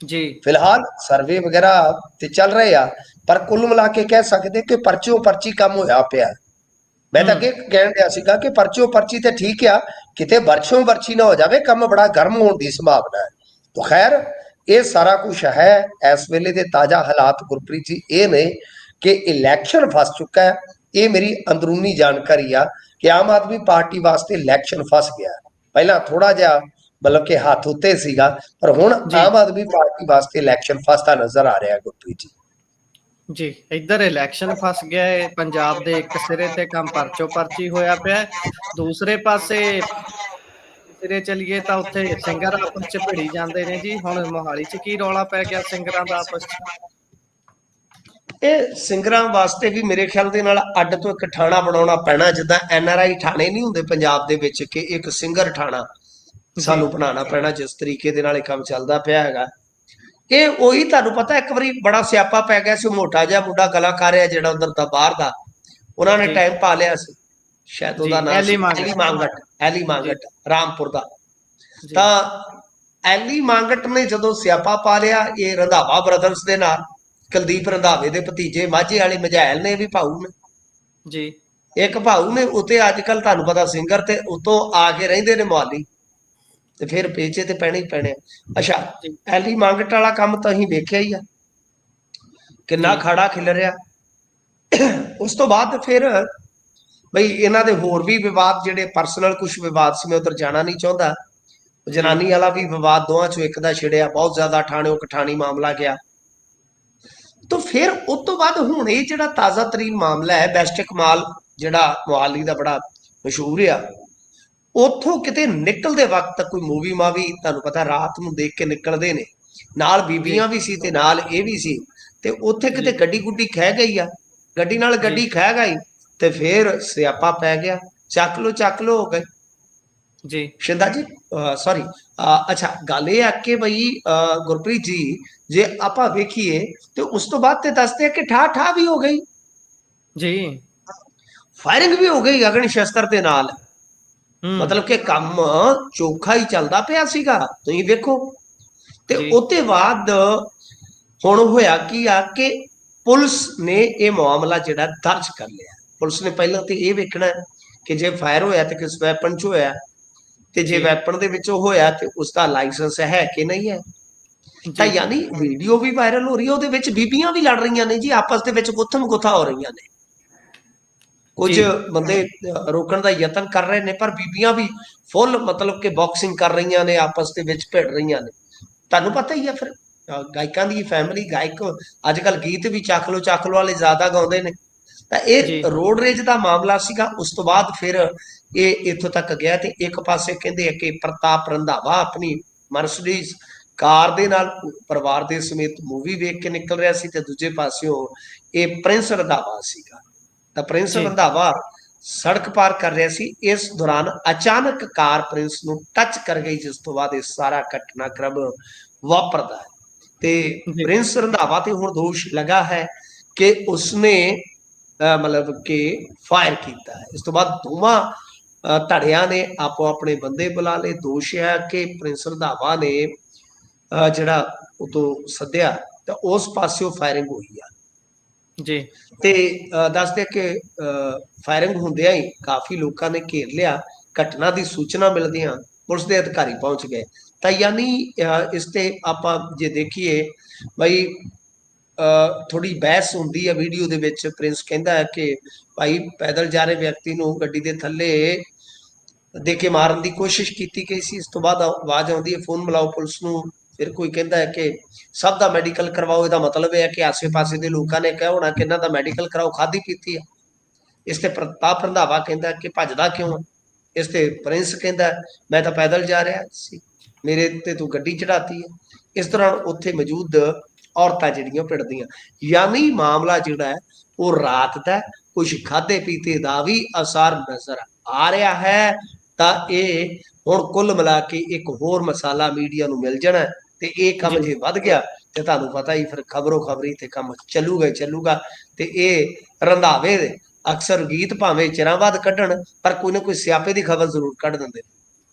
ਜੀ ਫਿਲਹਾਲ ਸਰਵੇ ਵਗੈਰਾ ਤੇ ਚੱਲ ਰਹੇ ਆ, ਪਰ ਕੁੱਲ ਮਿਲਾ ਕੇ ਕਹਿ ਸਕਦੇ ਕਿ ਪਰਚੋ ਪਰਚੀ ਕੰਮ ਹੋਇਆ ਪਿਆ। ਮੈਂ ਤਾਂ ਅੱਗੇ ਕਹਿਣ ਡਿਆ ਸੀਗਾ ਕਿ ਪਰਚੋ ਪਰਚੀ ਤੇ ਠੀਕ ਆ, ਕਿਤੇ ਵਰਸ਼ੋਂ ਵਰਸ਼ੀ ਨਾ ਹੋ ਜਾਵੇ, ਕੰਮ ਬੜਾ ਗਰਮ ਹੋਣ ਦੀ ਸੰਭਾਵਨਾ ਹੈ। ਤਾਂ ਖੈਰ ਇਹ ਸਾਰਾ ਕੁਝ ਹੈ। ਇਸ ਵੇਲੇ ਦੇ ਤਾਜ਼ਾ ਹਾਲਾਤ ਗੁਰਪ੍ਰੀਤ ਜੀ ਇਹ ਨੇ ਕਿ ਇਲੈਕਸ਼ਨ ਫਸ ਚੁੱਕਾ ਹੈ। ਇਹ ਮੇਰੀ ਅੰਦਰੂਨੀ ਜਾਣਕਾਰੀ ਆ ਕਿ ਆਮ ਆਦਮੀ ਪਾਰਟੀ ਵਾਸਤੇ ਇਲੈਕਸ਼ਨ ਫਸ ਗਿਆ। ਪਹਿਲਾਂ ਥੋੜਾ ਜਿਹਾ ਮਤਲਬ ਕਿ ਹੱਥ ਉੱਤੇ ਸੀਗਾ, ਪਰ ਹੁਣ ਆਮ ਆਦਮੀ ਪਾਰਟੀ ਵਾਸਤੇ ਇਲੈਕਸ਼ਨ ਫਸਦਾ ਨਜ਼ਰ ਆ ਰਿਹਾ ਗੁਰਪ੍ਰੀਤ ਜੀ। ਜੀ ਇੱਧਰ ਇਲੈਕਸ਼ਨ ਫਸ ਗਿਆ ਹੈ, ਪੰਜਾਬ ਦੇ ਇੱਕ ਸਿਰੇ ਤੇ ਕੰਮ ਪਰਚੋ ਪਰਚੀ ਹੋਇਆ ਪਿਆ, ਦੂਸਰੇ ਪਾਸੇ ਸਿਰੇ ਚਲੀਏ ਤਾਂ ਉੱਥੇ ਸਿੰਗਰ ਆਪਸ ਚ ਭਿੜੀ ਜਾਂਦੇ ਨੇ ਜੀ। ਹੁਣ ਮੋਹਾਲੀ ਚ ਕੀ ਰੌਲਾ ਪੈ ਗਿਆ ਸਿੰਗਰਾਂ ਦਾ ਆਪਸ ਚ? ਇਹ ਸਿੰਗਰਾਂ ਵਾਸਤੇ ਵੀ ਮੇਰੇ ਖਿਆਲ ਦੇ ਨਾਲ ਅੱਡ ਤੋਂ ਇੱਕ ਥਾਣਾ ਬਣਾਉਣਾ ਪੈਣਾ, ਜਿੱਦਾਂ NRI ਥਾਣੇ ਨਹੀਂ ਹੁੰਦੇ ਪੰਜਾਬ ਦੇ ਵਿੱਚ ਕਿ ਇੱਕ ਸਿੰਗਰ ਥਾਣਾ ਸਾਨੂੰ ਬਣਾਉਣਾ ਪੈਣਾ। ਜਿਸ ਤਰੀਕੇ ਦੇ ਨਾਲ ਇਹ ਕੰਮ ਚੱਲਦਾ ਪਿਆ ਹੈਗਾ, ਇਹ ਉਹੀ ਤੁਹਾਨੂੰ ਪਤਾ ਇੱਕ ਵਾਰੀ ਬੜਾ ਸਿਆਪਾ ਪੈ ਗਿਆ ਸੀ। ਮੋਟਾ ਜਿਹਾ ਮੁੰਡਾ ਕਲਾਕਾਰ ਹੈ ਜਿਹੜਾ ਉਧਰ ਦਾ ਬਾਹਰ ਦਾ, ਉਹਨਾਂ ਨੇ ਟਾਈਮ ਪਾ ਲਿਆ ਸੀ, ਸ਼ਾਇਦ ਉਹਦਾ ਨਾਮ ਸੀ ਐਲੀ ਮਾਂਗਟ ਰਾਮਪੁਰ ਦਾ। ਤਾਂ ਐਲੀ ਮਾਂਗਟ ਨੇ ਜਦੋਂ ਸਿਆਪਾ ਪਾ ਲਿਆ ਇਹ ਰੰਧਾਵਾ ਬ੍ਰਦਰਸ ਦੇ ਨਾਲ, ਕੁਲਦੀਪ ਰੰਧਾਵੇ ਦੇ ਭਤੀਜੇ ਮਾਝੇ ਵਾਲੇ ਮਝੈਲ ਨੇ ਵੀ ਭਾਊ ਨੇ ਜੀ, ਇੱਕ ਭਾਊ ਨੇ ਉੱਤੇ ਅੱਜ ਕੱਲ ਤੁਹਾਨੂੰ ਪਤਾ ਸਿੰਗਰ ਤੇ ਉਤੋਂ ਆ ਕੇ ਰਹਿੰਦੇ ਨੇ ਮੁਹਾਲੀ, ਤੇ ਫਿਰ ਪੇਚੇ ਤੇ ਪੈਣੇ ਹੀ ਪੈਣੇ। ਅੱਛਾ, ਐਲੀ ਮਾਂਗਟ ਵਾਲਾ ਕੰਮ ਤਾਂ ਅਸੀਂ ਵੇਖਿਆ ਹੀ ਆ, ਕਿੰਨਾ ਖਾੜਾ ਖਿਲ ਰਿਹਾ। ਉਸ ਤੋਂ ਬਾਅਦ ਫਿਰ ਬਈ ਇਹਨਾਂ ਦੇ ਹੋਰ ਵੀ ਵਿਵਾਦ ਜਿਹੜੇ ਪਰਸਨਲ ਕੁਝ ਵਿਵਾਦ ਸੀ, ਮੈਂ ਉਧਰ ਜਾਣਾ ਨਹੀਂ ਚਾਹੁੰਦਾ। ਜਨਾਨੀ ਵਾਲਾ ਵੀ ਵਿਵਾਦ ਦੋਵਾਂ ਚੋਂ ਇੱਕ ਦਾ ਛਿੜਿਆ, ਬਹੁਤ ਜ਼ਿਆਦਾ ਠਾਣਿਓ ਕਠਾਣੀ ਮਾਮਲਾ ਗਿਆ। ਤਾਂ ਫਿਰ ਉਸ ਤੋਂ ਬਾਅਦ ਹੁਣ ਇਹ ਜਿਹੜਾ ਤਾਜ਼ਾ ਤਰੀਨ ਮਾਮਲਾ ਹੈ ਬੈਸਟ ਕਮਾਲ ਜਿਹੜਾ ਮੁਹਾਲੀ ਦਾ ਬੜਾ ਮਸ਼ਹੂਰ ਆ, ਉੱਥੋਂ ਕਿਤੇ ਨਿਕਲਦੇ ਵਕਤ ਕੋਈ ਮੂਵੀ ਮਾਵੀ ਤੁਹਾਨੂੰ ਪਤਾ ਰਾਤ ਨੂੰ ਦੇਖ ਕੇ ਨਿਕਲਦੇ ਨੇ, ਨਾਲ ਬੀਬੀਆਂ ਵੀ ਸੀ ਤੇ ਨਾਲ ਇਹ ਵੀ ਸੀ, ਤੇ ਉੱਥੇ ਕਿਤੇ ਗੱਡੀ ਗੁੱਡੀ ਖਹਿ ਗਈ ਆ, ਗੱਡੀ ਨਾਲ ਗੱਡੀ ਖਹਿ ਗਈ ਤੇ ਫਿਰ ਸਿਆਪਾ ਪੈ ਗਿਆ, ਚੱਕ ਲੋ ਹੋ ਗਏ ਜੀ ਸ਼ਿੰਦਾ ਜੀ। ਸੌਰੀ, ਅੱਛਾ ਗੱਲ ਇਹ ਆ ਕਿ ਬਈ ਗੁਰਪ੍ਰੀਤ ਜੀ ਜੇ ਆਪਾਂ ਵੇਖੀਏ ਤੇ ਉਸ ਤੋਂ ਬਾਅਦ ਤੇ ਦੱਸਦੇ ਕਿ ਠਾ ਵੀ ਹੋ ਗਈ ਜੀ, ਫਾਇਰਿੰਗ ਵੀ ਹੋ ਗਈ ਅਗਨ ਸ਼ਸਤਰ ਦੇ ਨਾਲ। ਮਤਲਬ ਕਿ ਕੰਮ ਚੋਖਾ ਹੀ ਚੱਲਦਾ ਪਿਆ ਸੀਗਾ, ਤੁਸੀਂ ਵੇਖੋ। ਤੇ ਉਹਦੇ ਬਾਅਦ ਹੁਣ ਹੋਇਆ ਕੀ ਆ ਕਿ ਪੁਲਿਸ ਨੇ ਇਹ ਮਾਮਲਾ ਜਿਹੜਾ ਦਰਜ ਕਰ ਲਿਆ। ਪੁਲਿਸ ਨੇ ਪਹਿਲਾਂ ਤੇ ਇਹ ਵੇਖਣਾ ਕਿ ਜੇ ਫਾਇਰ ਹੋਇਆ ਤੇ ਕਿਸ ਵੈਪਨ 'ਚ ਹੋਇਆ, ਤੇ ਜੇ ਵੈਪਨ ਦੇ ਵਿੱਚੋਂ ਹੋਇਆ ਤੇ ਉਸਦਾ ਲਾਇਸੈਂਸ ਹੈ ਕਿ ਨਹੀਂ ਹੈ। ਤਾਂ ਯਾਨੀ ਵੀਡੀਓ ਵੀ ਵਾਇਰਲ ਹੋ ਰਹੀ ਹੈ, ਉਹਦੇ ਵਿੱਚ ਬੀਬੀਆਂ ਵੀ ਲੜ ਰਹੀਆਂ ਨੇ ਜੀ, ਆਪਸ ਦੇ ਵਿੱਚ ਗੁੱਥਮ ਗੁੱਥਾ ਹੋ ਰਹੀਆਂ ਨੇ। ਕੁਝ ਬੰਦੇ ਰੋਕਣ ਦਾ ਯਤਨ ਕਰ ਰਹੇ ਨੇ, ਪਰ ਬੀਬੀਆਂ ਵੀ ਫੁੱਲ ਮਤਲਬ ਕਿ ਬਾਕਸਿੰਗ ਕਰ ਰਹੀਆਂ ਨੇ, ਆਪਸ ਦੇ ਵਿੱਚ ਭਿੜ ਰਹੀਆਂ ਨੇ। ਤੁਹਾਨੂੰ ਪਤਾ ਹੀ ਆ ਫਿਰ ਗਾਇਕਾਂ ਦੀ ਫੈਮਿਲੀ, ਗਾਇਕ ਅੱਜ ਕੱਲ ਗੀਤ ਵੀ ਚੱਕ ਲੋ ਵਾਲੇ ਜ਼ਿਆਦਾ ਗਾਉਂਦੇ ਨੇ, ਤਾਂ ਇਹ ਰੋਡ ਰੇਜ ਦਾ ਮਾਮਲਾ ਸੀਗਾ। ਉਸ ਤੋਂ ਬਾਅਦ ਫਿਰ ਇਹ ਇੱਥੋਂ ਤੱਕ ਗਿਆ ਤੇ ਇੱਕ ਪਾਸੇ ਕਹਿੰਦੇ ਆ ਕਿ ਪ੍ਰਤਾਪ ਰੰਧਾਵਾ ਆਪਣੀ ਮਰਸਡੀਜ਼ ਕਾਰ ਦੇ ਨਾਲ ਪਰਿਵਾਰ ਦੇ ਸਮੇਤ ਮੂਵੀ ਵੇਖ ਕੇ ਨਿਕਲ ਰਿਹਾ ਸੀ, ਤੇ ਦੂਜੇ ਪਾਸਿਓਂ ਇਹ ਪ੍ਰਿੰਸ ਰੰਧਾਵਾ ਸੀਗਾ। ਤਾਂ ਪ੍ਰਿੰਸ ਰੰਧਾਵਾ ਸੜਕ ਪਾਰ ਕਰ ਰਿਹਾ ਸੀ। ਇਸ ਦੌਰਾਨ ਅਚਾਨਕ ਕਾਰ ਪ੍ਰਿੰਸ ਨੂੰ ਟੱਚ ਕਰ ਗਈ, ਜਿਸ ਤੋਂ ਬਾਅਦ ਇਹ ਸਾਰਾ ਘਟਨਾਕ੍ਰਮ ਵਾਪਰਦਾ ਹੈ। ਤੇ ਪ੍ਰਿੰਸ ਰੰਧਾਵਾ ਤੇ ਹੁਣ ਦੋਸ਼ ਲਗਾ ਹੈ ਕਿ ਉਸਨੇ ਮਤਲਬ ਕਿ ਫਾਇਰ ਕੀਤਾ ਹੈ। ਇਸ ਤੋਂ ਬਾਅਦ ਦੋਵਾਂ ਧੜਿਆਂ ਨੇ ਆਪੋ ਆਪਣੇ ਬੰਦੇ ਬੁਲਾ ਲਏ। ਦੋਸ਼ ਹੈ ਕਿ ਪ੍ਰਿੰਸ ਰੰਧਾਵਾ ਨੇ ਜਿਹੜਾ ਉਦੋਂ ਸੱਦਿਆ ਤਾਂ ਉਸ ਪਾਸਿਓਂ ਫਾਇਰਿੰਗ ਹੋਈ ਆ ਜੀ। ਤੇ ਦੱਸਦੇ ਕਿ ਫਾਇਰਿੰਗ ਹੁੰਦਿਆਂ ਹੀ ਕਾਫੀ ਲੋਕਾਂ ਨੇ ਘੇਰ ਲਿਆ। ਘਟਨਾ ਦੀ ਸੂਚਨਾ ਮਿਲਦਿਆਂ ਪੁਲਿਸ ਦੇ ਅਧਿਕਾਰੀ ਪਹੁੰਚ ਗਏ। ਤਾਂ ਯਾਨੀ ਇਸ ਤੇ ਆਪਾਂ ਜੇ ਦੇਖੀਏ ਬਈ ਥੋੜੀ ਬਹਿਸ ਹੁੰਦੀ ਹੈ ਵੀਡੀਓ ਦੇ ਵਿੱਚ। ਪ੍ਰਿੰਸ ਕਹਿੰਦਾ ਹੈ ਕਿ ਭਾਈ ਪੈਦਲ ਜਾ ਰਹੇ ਵਿਅਕਤੀ ਨੂੰ ਗੱਡੀ ਦੇ ਥੱਲੇ ਦੇ ਕੇ ਮਾਰਨ ਦੀ ਕੋਸ਼ਿਸ਼ ਕੀਤੀ ਗਈ ਸੀ। ਇਸ ਤੋਂ ਬਾਅਦ ਆਵਾਜ਼ ਆਉਂਦੀ ਹੈ ਫੋਨ ਮਿਲਾਓ ਪੁਲਿਸ ਨੂੰ। ਫਿਰ ਕੋਈ ਕਹਿੰਦਾ ਹੈ ਕਿ ਸਭ ਦਾ ਮੈਡੀਕਲ ਕਰਵਾਓ। ਇਹਦਾ ਮਤਲਬ ਇਹ ਹੈ ਕਿ ਆਸੇ ਪਾਸੇ ਦੇ ਲੋਕਾਂ ਨੇ ਕਿਹਾ ਹੋਣਾ ਕਿ ਇਹਨਾਂ ਦਾ ਮੈਡੀਕਲ ਕਰਾਓ, ਖਾਧੀ ਪੀਤੀ ਹੈ। ਇਸ ਤੇ ਪ੍ਰਤਾਪ ਰੰਧਾਵਾ ਕਹਿੰਦਾ ਕਿ ਭੱਜਦਾ ਕਿਉਂ? ਇਸ ਤੇ ਪ੍ਰਿੰਸ ਕਹਿੰਦਾ ਮੈਂ ਤਾਂ ਪੈਦਲ ਜਾ ਰਿਹਾ ਸੀ, ਮੇਰੇ ਤੇ ਤੂੰ ਗੱਡੀ ਚੜਾਤੀ ਹੈ। ਇਸ ਦੌਰਾਨ ਉੱਥੇ ਮੌਜੂਦ ਔਰਤਾਂ ਜਿਹੜੀਆਂ ਭਿੜਦੀਆਂ। ਯਾਨੀ ਮਾਮਲਾ ਜਿਹੜਾ ਹੈ ਉਹ ਰਾਤ ਦਾ, ਕੁਝ ਖਾਧੇ ਪੀਤੇ ਦਾ ਵੀ ਅਸਰ ਨਜ਼ਰ ਆ ਰਿਹਾ ਹੈ। ਤਾਂ ਇਹ ਹੁਣ ਕੁੱਲ ਮਿਲਾ ਕੇ ਇੱਕ ਹੋਰ ਮਸਾਲਾ ਮੀਡੀਆ ਨੂੰ ਮਿਲ ਜਾਣਾ, ਤੇ ਇਹ ਕੰਮ ਜੇ ਵੱਧ ਗਿਆ ਤੇ ਤੁਹਾਨੂੰ ਪਤਾ ਹੀ ਫਿਰ ਖਬਰੋ ਖਬਰੀ ਤੇ ਕੰਮ ਚੱਲੂਗਾ ਹੀ ਚੱਲੂਗਾ। ਤੇ ਇਹ ਰੰਧਾਵੇ ਅਕਸਰ ਗੀਤ ਭਾਵੇਂ ਚਿਰਾਂ ਬਾਅਦ ਕੱਢਣ, ਪਰ ਕੋਈ ਨਾ ਕੋਈ ਸਿਆਪੇ ਦੀ ਖਬਰ ਜ਼ਰੂਰ ਕੱਢ ਦਿੰਦੇ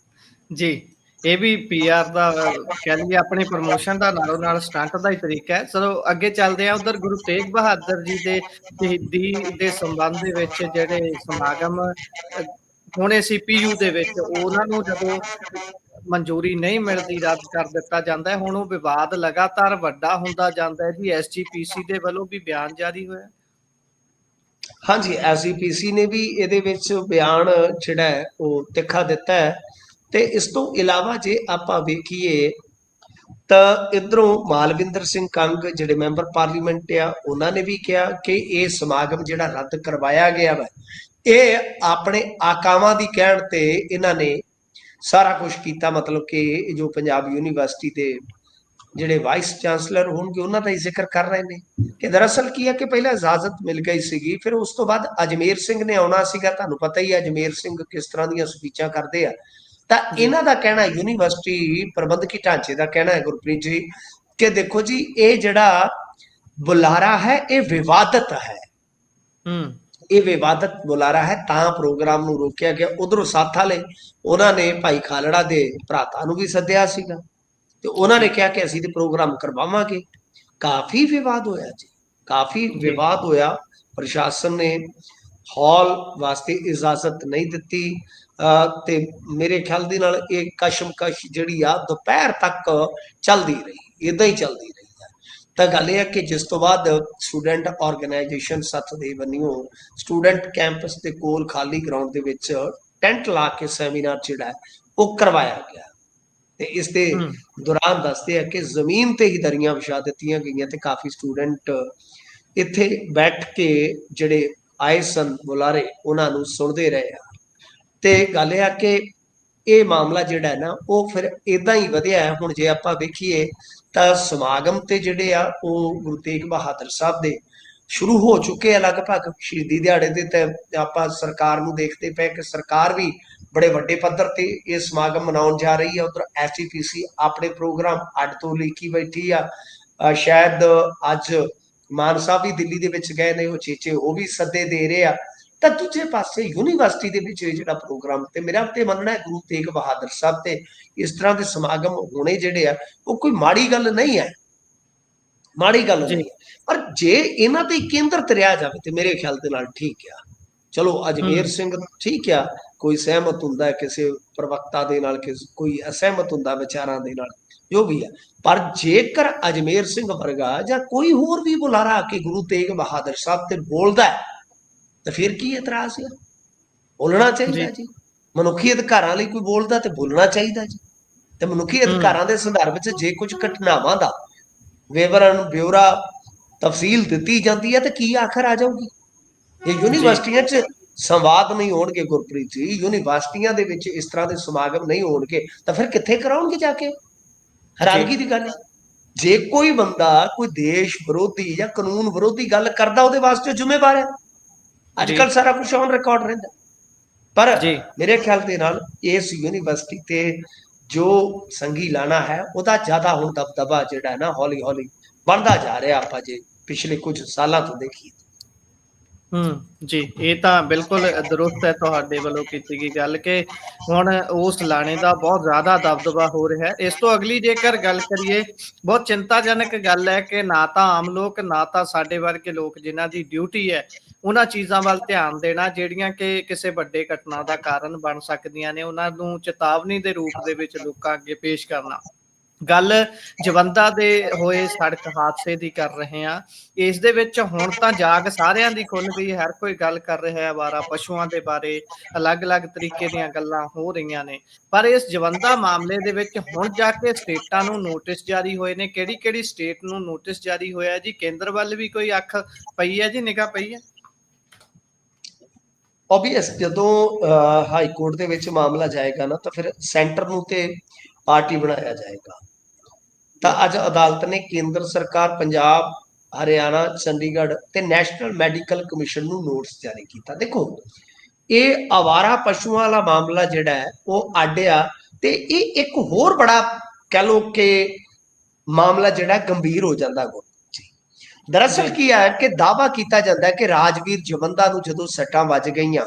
ਜੀ। ਇਹ ਵੀ ਪੀਆਰ ਦਾ ਕਹਿ ਲਈਏ, ਆਪਣੀ ਪ੍ਰਮੋਸ਼ਨ ਦਾ ਨਾਲੋਂ ਨਾਲ ਸਟੰਟ ਦਾ ਹੀ ਤਰੀਕਾ ਹੈ। ਚਲੋ ਅੱਗੇ ਚੱਲਦੇ ਆ। ਉਧਰ ਗੁਰੂ ਤੇਗ ਬਹਾਦਰ ਜੀ ਦੇ ਸ਼ਹੀਦੀ ਦੇ ਸੰਬੰਧ ਦੇ ਵਿੱਚ ਜਿਹੜੇ ਸਮਾਗਮ ਹੋਣੇ ਸੀ ਪੀਯੂ ਦੇ ਵਿੱਚ, ਉਹਨਾਂ ਨੂੰ ਜਦੋਂ ਮਨਜ਼ੂਰੀ ਨਹੀਂ ਮਿਲਦੀ, ਰੱਦ ਕਰ ਦਿੱਤਾ ਜਾਂਦਾ ਹੈ। ਹੁਣ ਉਹ ਵਿਵਾਦ ਲਗਾਤਾਰ ਵੱਡਾ ਹੁੰਦਾ ਜਾਂਦਾ ਹੈ ਜੀ। ਐਸਜੀਪੀਸੀ ਦੇ ਵੱਲੋਂ ਵੀ ਬਿਆਨ ਜਾਰੀ ਹੋਇਆ। ਹਾਂਜੀ, ਐਸਜੀਪੀਸੀ ਨੇ ਵੀ ਇਹਦੇ ਵਿੱਚ ਬਿਆਨ ਜਿਹੜਾ ਹੈ ਉਹ ਤਿੱਖਾ ਦਿੱਤਾ ਹੈ। ਤੇ ਇਸ ਤੋਂ ਇਲਾਵਾ ਜੇ ਆਪਾਂ ਵੇਖੀਏ ਤਾਂ ਇਧਰੋਂ ਮਾਲਵਿੰਦਰ ਸਿੰਘ ਕੰਗ ਜਿਹੜੇ ਮੈਂਬਰ ਪਾਰਲੀਮੈਂਟ ਆ, ਉਹਨਾਂ ਨੇ ਵੀ ਕਿਹਾ ਕਿ ਇਹ ਸਮਾਗਮ ਜਿਹੜਾ ਰੱਦ ਕਰਵਾਇਆ ਗਿਆ ਵਾ, ਇਹ ਆਪਣੇ ਆਕਾਵਾਂ ਦੀ ਕਹਿਣ ਤੇ ਇਹਨਾਂ ਨੇ ਸਾਰਾ ਕੁਝ ਕੀਤਾ। ਮਤਲਬ ਕਿ ਜੋ ਪੰਜਾਬ ਯੂਨੀਵਰਸਿਟੀ ਦੇ ਜਿਹੜੇ ਵਾਈਸ ਚਾਂਸਲਰ ਹੋਣਗੇ ਉਹਨਾਂ ਦਾ ਹੀ ਜ਼ਿਕਰ ਕਰ ਰਹੇ ਨੇ ਕਿ ਦਰਅਸਲ ਕੀ ਹੈ ਕਿ ਪਹਿਲਾਂ ਇਜਾਜ਼ਤ ਮਿਲ ਗਈ ਸੀਗੀ, ਫਿਰ ਉਸ ਤੋਂ ਬਾਅਦ ਅਜਮੇਰ ਸਿੰਘ ਨੇ ਆਉਣਾ ਸੀਗਾ। ਤੁਹਾਨੂੰ ਪਤਾ ਹੀ ਹੈ ਅਜਮੇਰ ਸਿੰਘ ਕਿਸ ਤਰ੍ਹਾਂ ਦੀਆਂ ਸਪੀਚਾਂ ਕਰਦੇ ਆ। ਤਾਂ ਇਹਨਾਂ ਦਾ ਕਹਿਣਾ, ਯੂਨੀਵਰਸਿਟੀ ਪ੍ਰਬੰਧਕੀ ਢਾਂਚੇ ਦਾ ਕਹਿਣਾ ਹੈ ਗੁਰਪ੍ਰੀਤ ਜੀ, ਕਿ ਦੇਖੋ ਜੀ ਇਹ ਜਿਹੜਾ ਬੁਲਾਰਾ ਹੈ ਇਹ ਵਿਵਾਦਤ ਹੈ। ਇਹ ਵਿਵਾਦਤ ਬੁਲਾਰਾ ਹੈ, ਤਾਂ ਪ੍ਰੋਗਰਾਮ ਨੂੰ ਰੋਕਿਆ ਗਿਆ। ਉਧਰੋਂ ਸਾਥ ਵਾਲੇ ਉਹਨਾਂ ਨੇ ਭਾਈ ਖਾਲੜਾ ਦੇ ਭਰਾਤਾਂ ਨੂੰ ਵੀ ਸੱਦਿਆ ਸੀਗਾ, ਤੇ ਉਹਨਾਂ ਨੇ ਕਿਹਾ ਕਿ ਅਸੀਂ ਤੇ ਪ੍ਰੋਗਰਾਮ ਕਰਵਾਵਾਂਗੇ। ਕਾਫੀ ਵਿਵਾਦ ਹੋਇਆ ਜੀ, ਕਾਫੀ ਵਿਵਾਦ ਹੋਇਆ। ਪ੍ਰਸ਼ਾਸਨ ਨੇ ਹਾਲ ਵਾਸਤੇ ਇਜਾਜ਼ਤ ਨਹੀਂ ਦਿੱਤੀ, ਤੇ ਮੇਰੇ ਖਿਆਲ ਦੇ ਨਾਲ ਇਹ ਕਸ਼ਮਕਸ਼ ਜਿਹੜੀ ਆ ਦੁਪਹਿਰ ਤੱਕ ਚੱਲਦੀ ਰਹੀ, ਇਦਾਂ ਹੀ ਚੱਲਦੀ ਰਹੀ ਹੈ। ਤਾਂ ਗੱਲ ਇਹ ਹੈ ਕਿ ਜਿਸ ਤੋਂ ਬਾਅਦ ਸਟੂਡੈਂਟ ਆਰਗੇਨਾਈਜੇਸ਼ਨ ਸੱਤ ਦੇ ਬੰਨਿਓ ਸਟੂਡੈਂਟ ਕੈਂਪਸ ਦੇ ਕੋਲ ਖਾਲੀ ਗਰਾਊਂਡ ਦੇ ਵਿੱਚ ਟੈਂਟ ਲਾ ਕੇ ਸੈਮੀਨਾਰ ਜਿਹੜਾ ਉਹ ਕਰਵਾਇਆ ਗਿਆ। ਤੇ ਇਸ ਦੇ ਦੌਰਾਨ ਦੱਸਦੇ ਆ ਕਿ ਜ਼ਮੀਨ ਤੇ ਹੀ ਦਰੀਆਂ ਵਿਛਾ ਦਿੱਤੀਆਂ ਗਈਆਂ, ਤੇ ਕਾਫੀ ਸਟੂਡੈਂਟ ਇੱਥੇ ਬੈਠ ਕੇ ਜਿਹੜੇ ਆਏ ਸਨ ਬੁਲਾਰੇ ਉਹਨਾਂ ਨੂੰ ਸੁਣਦੇ ਰਹੇ ਆ। ਤੇ ਗੱਲ ਇਹ ਆ ਕਿ ਇਹ ਮਾਮਲਾ ਜਿਹੜਾ ਹੈ ਨਾ ਉਹ ਫਿਰ ਇਦਾਂ ਹੀ ਵਧਿਆ ਹੈ। ਹੁਣ ਜੇ ਆਪਾਂ ਵੇਖੀਏ ਤਾਂ ਸਮਾਗਮ ਤੇ ਜਿਹੜੇ ਆ ਉਹ ਗੁਰੂ ਤੇਗ ਬਹਾਦਰ ਸਾਹਿਬ ਦੇ ਸ਼ੁਰੂ ਹੋ ਚੁੱਕੇ ਆ ਲਗਭਗ ਸ਼ਹੀਦੀ ਦਿਹਾੜੇ ਦੇ। ਤੇ ਆਪਾਂ ਸਰਕਾਰ ਨੂੰ ਦੇਖਦੇ ਪਏ ਕਿ ਸਰਕਾਰ ਵੀ ਬੜੇ ਵੱਡੇ ਪੱਧਰ ਤੇ ਇਹ ਸਮਾਗਮ ਮਨਾਉਣ ਜਾ ਰਹੀ ਹੈ। ਉਧਰ ਐਸਜੀਪੀਸੀ ਆਪਣੇ ਪ੍ਰੋਗਰਾਮ ਅੱਡ ਤੋਂ ਲੀਕੀ ਬੈਠੀ ਆ। ਸ਼ਾਇਦ ਅੱਜ ਮਾਨ ਸਾਹਿਬ ਵੀ ਦਿੱਲੀ ਦੇ ਵਿੱਚ ਗਏ ਨੇ, ਉਹ ਚੇਚੇ ਉਹ ਵੀ ਸੱਦੇ ਦੇ ਰਹੇ ਆ। ਤਾਂ ਦੂਜੇ ਪਾਸੇ ਯੂਨੀਵਰਸਿਟੀ ਦੇ ਵਿੱਚ ਜਿਹੜਾ ਪ੍ਰੋਗਰਾਮ, ਤੇ ਮੇਰਾ ਤੇ ਮੰਨਣਾ ਹੈ ਗੁਰੂ ਤੇਗ ਬਹਾਦਰ ਸਾਹਿਬ ਤੇ ਇਸ ਤਰ੍ਹਾਂ ਦੇ ਸਮਾਗਮ ਹੋਣੇ ਜਿਹੜੇ ਆ ਉਹ ਕੋਈ ਮਾੜੀ ਗੱਲ ਨਹੀਂ ਹੈ, ਮਾੜੀ ਗੱਲ ਨਹੀਂ ਹੈ। ਪਰ ਜੇ ਇਹਨਾਂ ਤੇ ਕੇਂਦਰਿਤ ਰਿਹਾ ਜਾਵੇ ਤੇ ਮੇਰੇ ਖਿਆਲ ਦੇ ਨਾਲ ਠੀਕ ਆ। ਚਲੋ ਅਜਮੇਰ ਸਿੰਘ ਠੀਕ ਆ, ਕੋਈ ਸਹਿਮਤ ਹੁੰਦਾ ਕਿਸੇ ਪ੍ਰਵਕਤਾ ਦੇ ਨਾਲ, ਕੋਈ ਅਸਹਿਮਤ ਹੁੰਦਾ ਵਿਚਾਰਾਂ ਦੇ ਨਾਲ, ਜੋ ਵੀ ਹੈ। ਪਰ ਜੇਕਰ ਅਜਮੇਰ ਸਿੰਘ ਵਰਗਾ ਜਾਂ ਕੋਈ ਹੋਰ ਵੀ ਬੁਲਾਰਾ ਆ ਕੇ ਗੁਰੂ ਤੇਗ ਬਹਾਦਰ ਸਾਹਿਬ ਤੇ ਬੋਲਦਾ ਹੈ ਤਾਂ ਫਿਰ ਕੀ ਇਤਰਾਜ਼ ਹੈ? ਬੋਲਣਾ ਚਾਹੀਦਾ ਜੀ। ਮਨੁੱਖੀ ਅਧਿਕਾਰਾਂ ਲਈ ਕੋਈ ਬੋਲਦਾ ਤੇ ਬੋਲਣਾ ਚਾਹੀਦਾ ਜੀ। ਤੇ ਮਨੁੱਖੀ ਅਧਿਕਾਰਾਂ ਦੇ ਸੰਦਰਭ ਵਿੱਚ ਜੇ ਕੁਝ ਘਟਨਾਵਾਂ ਦਾ ਵਿਵਰਣ, ਬਿਊਰਾ, ਤਫਸੀਲ ਦਿੱਤੀ ਜਾਂਦੀ ਹੈ ਤੇ ਕੀ ਆਖਰ ਆ ਜਾਊਗੀ? ਜੇ ਯੂਨੀਵਰਸਿਟੀਆਂ 'ਚ ਸੰਵਾਦ ਨਹੀਂ ਹੋਣਗੇ ਗੁਰਪ੍ਰੀਤ ਜੀ, ਯੂਨੀਵਰਸਿਟੀਆਂ ਦੇ ਵਿੱਚ ਇਸ ਤਰ੍ਹਾਂ ਦੇ ਸਮਾਗਮ ਨਹੀਂ ਹੋਣਗੇ ਤਾਂ ਫਿਰ ਕਿੱਥੇ ਕਰਾਉਣਗੇ ਜਾ ਕੇ? ਹੈਰਾਨਗੀ ਦੀ ਗੱਲ ਹੈ। ਜੇ ਕੋਈ ਬੰਦਾ ਕੋਈ ਦੇਸ਼ ਵਿਰੋਧੀ ਜਾਂ ਕਾਨੂੰਨ ਵਿਰੋਧੀ ਗੱਲ ਕਰਦਾ, ਉਹਦੇ ਵਾਸਤੇ ਜ਼ਿੰਮੇਵਾਰ ਹੈ। ਅੱਜ ਕੱਲ੍ਹ ਸਾਰਾ ਕੁਝ ਔਨ ਰਿਕਾਰਡ ਰਹਿੰਦਾ। ਪਰ ਮੇਰੇ ਖਿਆਲ ਦੇ ਨਾਲ ਇਸ ਯੂਨੀਵਰਸਿਟੀ ਤੇ ਜੋ ਸੰਗੀ ਲਾਣਾ ਹੈ, ਉਹਦਾ ਜ਼ਿਆਦਾ ਹੁਣ ਦਬਦਬਾ ਜਿਹੜਾ ਹੈ ਨਾ ਹੌਲੀ ਹੌਲੀ ਬਣਦਾ ਜਾ ਰਿਹਾ। ਆਪਾਂ ਜੇ ਪਿਛਲੇ ਕੁਝ ਸਾਲਾਂ ਤੋਂ ਦੇਖੀਏ। ਜੀ, ਇਹ ਤਾਂ ਬਿਲਕੁਲ ਦਰੁਸਤ ਹੈ ਤੁਹਾਡੇ ਵੱਲੋਂ ਕੀਤੀ ਗਈ ਗੱਲ ਕਿ ਹੁਣ ਉਸ ਲਾਣੇ ਦਾ ਬਹੁਤ ਜ਼ਿਆਦਾ ਦਬਦਬਾ ਹੋ ਰਿਹਾ ਹੈ। ਇਸ ਤੋਂ ਅਗਲੀ ਜੇਕਰ ਗੱਲ ਕਰੀਏ, ਬਹੁਤ ਚਿੰਤਾਜਨਕ ਗੱਲ ਹੈ ਕਿ ਨਾ ਤਾਂ ਆਮ ਲੋਕ, ਨਾ ਤਾਂ ਸਾਡੇ ਵਰਗੇ ਲੋਕ ਜਿਨ੍ਹਾਂ ਦੀ ਡਿਊਟੀ ਹੈ ਉਹਨਾਂ ਚੀਜ਼ਾਂ ਵੱਲ ਧਿਆਨ ਦੇਣਾ ਜਿਹੜੀਆਂ ਕਿ ਕਿਸੇ ਵੱਡੇ ਘਟਨਾ ਦਾ ਕਾਰਨ ਬਣ ਸਕਦੀਆਂ ਨੇ, ਉਹਨਾਂ ਨੂੰ ਚੇਤਾਵਨੀ ਦੇ ਰੂਪ ਦੇ ਵਿੱਚ ਲੋਕਾਂ ਅੱਗੇ ਪੇਸ਼ ਕਰਨਾ। ਗੱਲ ਜਵੰਦਾ ਦੇ ਹੋਏ ਸੜਕ ਹਾਦਸੇ ਦੀ ਕਰ ਰਹੇ ਹਾਂ। ਇਸ ਦੇ ਵਿੱਚ ਹੁਣ ਤਾਂ ਜਾਗ ਸਾਰਿਆਂ ਦੀ ਖੁੱਲ ਗਈ, ਹਰ ਕੋਈ ਗੱਲ ਕਰ ਰਿਹਾ ਹੈ ਅਵਾਰਾ ਪਸ਼ੂਆਂ ਦੇ ਬਾਰੇ, ਅਲੱਗ-ਅਲੱਗ ਤਰੀਕੇ ਦੀਆਂ ਗੱਲਾਂ ਹੋ ਰਹੀਆਂ ਨੇ। ਪਰ ਇਸ ਜਵੰਦਾ ਮਾਮਲੇ ਦੇ ਵਿੱਚ ਹੁਣ ਜਾ ਕੇ ਸਟੇਟਾਂ ਨੂੰ ਨੋਟਿਸ ਜਾਰੀ ਹੋਏ ਨੇ। ਕਿਹੜੀ-ਕਿਹੜੀ ਸਟੇਟ ਨੂੰ ਨੋਟਿਸ ਜਾਰੀ ਹੋਇਆ ਜੀ? ਕੇਂਦਰ ਵੱਲ ਵੀ ਕੋਈ ਅੱਖ ਪਈ ਹੈ ਜੀ, ਨਿਗਾਹ ਪਈ ਹੈ? ਓਬਵੀਅਸ, ਜਦੋਂ ਹਾਈ ਕੋਰਟ ਦੇ ਵਿੱਚ ਮਾਮਲਾ ਜਾਏਗਾ ਨਾ, ਤਾਂ ਫਿਰ ਸੈਂਟਰ ਨੂੰ ਤੇ ਪਾਰਟੀ ਬਣਾਇਆ ਜਾਏਗਾ। ਤਾਂ ਅੱਜ ਅਦਾਲਤ ਨੇ ਕੇਂਦਰ ਸਰਕਾਰ, ਪੰਜਾਬ, ਹਰਿਆਣਾ, ਚੰਡੀਗੜ੍ਹ ਤੇ ਨੈਸ਼ਨਲ ਮੈਡੀਕਲ ਕਮਿਸ਼ਨ ਨੂੰ ਨੋਟਿਸ ਜਾਰੀ ਕੀਤਾ। ਦੇਖੋ, ਇਹ ਅਵਾਰਾ ਪਸ਼ੂਆਂ ਵਾਲਾ ਮਾਮਲਾ ਜਿਹੜਾ ਹੈ ਉਹ ਅੱਡ ਆ, ਤੇ ਇਹ ਇੱਕ ਹੋਰ ਬੜਾ ਕਹਿ ਲਓ ਕਿ ਮਾਮਲਾ ਜਿਹੜਾ ਗੰਭੀਰ ਹੋ ਜਾਂਦਾ। ਦਰਅਸਲ ਕੀ ਹੈ ਕਿ ਦਾਅਵਾ ਕੀਤਾ ਜਾਂਦਾ ਕਿ ਰਾਜਵੀਰ ਜਵੰਦਾ ਨੂੰ ਜਦੋਂ ਸੱਟਾਂ ਵੱਜ ਗਈਆਂ,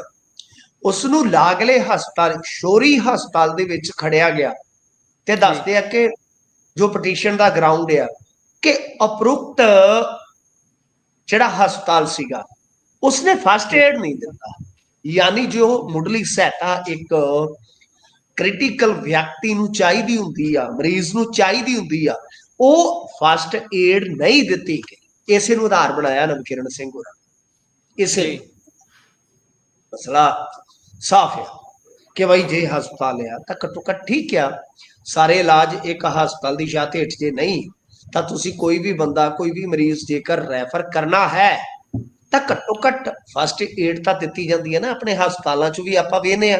ਉਸ ਨੂੰ ਲਾਗਲੇ ਹਸਪਤਾਲ, ਸ਼ੋਰੀ ਹਸਪਤਾਲ ਦੇ ਵਿੱਚ ਖੜਿਆ ਗਿਆ, ਤੇ ਦੱਸਦੇ ਆ ਕਿ ਜੋ ਪਟੀਸ਼ਨ ਦਾ ਗਰਾਊਂਡ ਆ ਕਿ ਉਪਰੁਕਤ ਜਿਹੜਾ ਹਸਪਤਾਲ ਸੀਗਾ ਉਸਨੇ ਫਸਟ ਏਡ ਨਹੀਂ ਦਿੱਤਾ। ਯਾਨੀ ਜੋ ਮੁੱਢਲੀ ਸਹਾਇਤਾ ਇੱਕ ਕ੍ਰਿਟੀਕਲ ਵਿਅਕਤੀ ਨੂੰ ਚਾਹੀਦੀ ਹੁੰਦੀ ਆ, ਮਰੀਜ਼ ਨੂੰ ਚਾਹੀਦੀ ਹੁੰਦੀ ਆ, ਉਹ ਫਸਟ ਏਡ ਨਹੀਂ ਦਿੱਤੀ ਗਈ। ਇਸੇ ਨੂੰ ਆਧਾਰ ਬਣਾਇਆ ਨਵਕਿਰਨ ਸਿੰਘ ਹੋਰਾਂ। ਇਸੇ ਮਸਲਾ ਸਾਫ਼ ਹੈ ਕਿ ਬਈ ਜੇ ਹਸਪਤਾਲ ਆ ਤਾਂ ਘੱਟੋ ਘੱਟ ਠੀਕ ਆ, ਸਾਰੇ ਇਲਾਜ ਇੱਕ ਹਸਪਤਾਲ ਦੀ ਛੱਤ ਹੇਠ ਜੇ ਨਹੀਂ, ਤਾਂ ਤੁਸੀਂ ਕੋਈ ਵੀ ਬੰਦਾ, ਕੋਈ ਵੀ ਮਰੀਜ਼ ਜੇਕਰ ਰੈਫਰ ਕਰਨਾ ਹੈ ਤਾਂ ਘੱਟੋ ਘੱਟ ਫਸਟ ਏਡ ਤਾਂ ਦਿੱਤੀ ਜਾਂਦੀ ਹੈ ਨਾ। ਆਪਣੇ ਹਸਪਤਾਲਾਂ 'ਚ ਵੀ ਆਪਾਂ ਵੇਖਦੇ ਹਾਂ,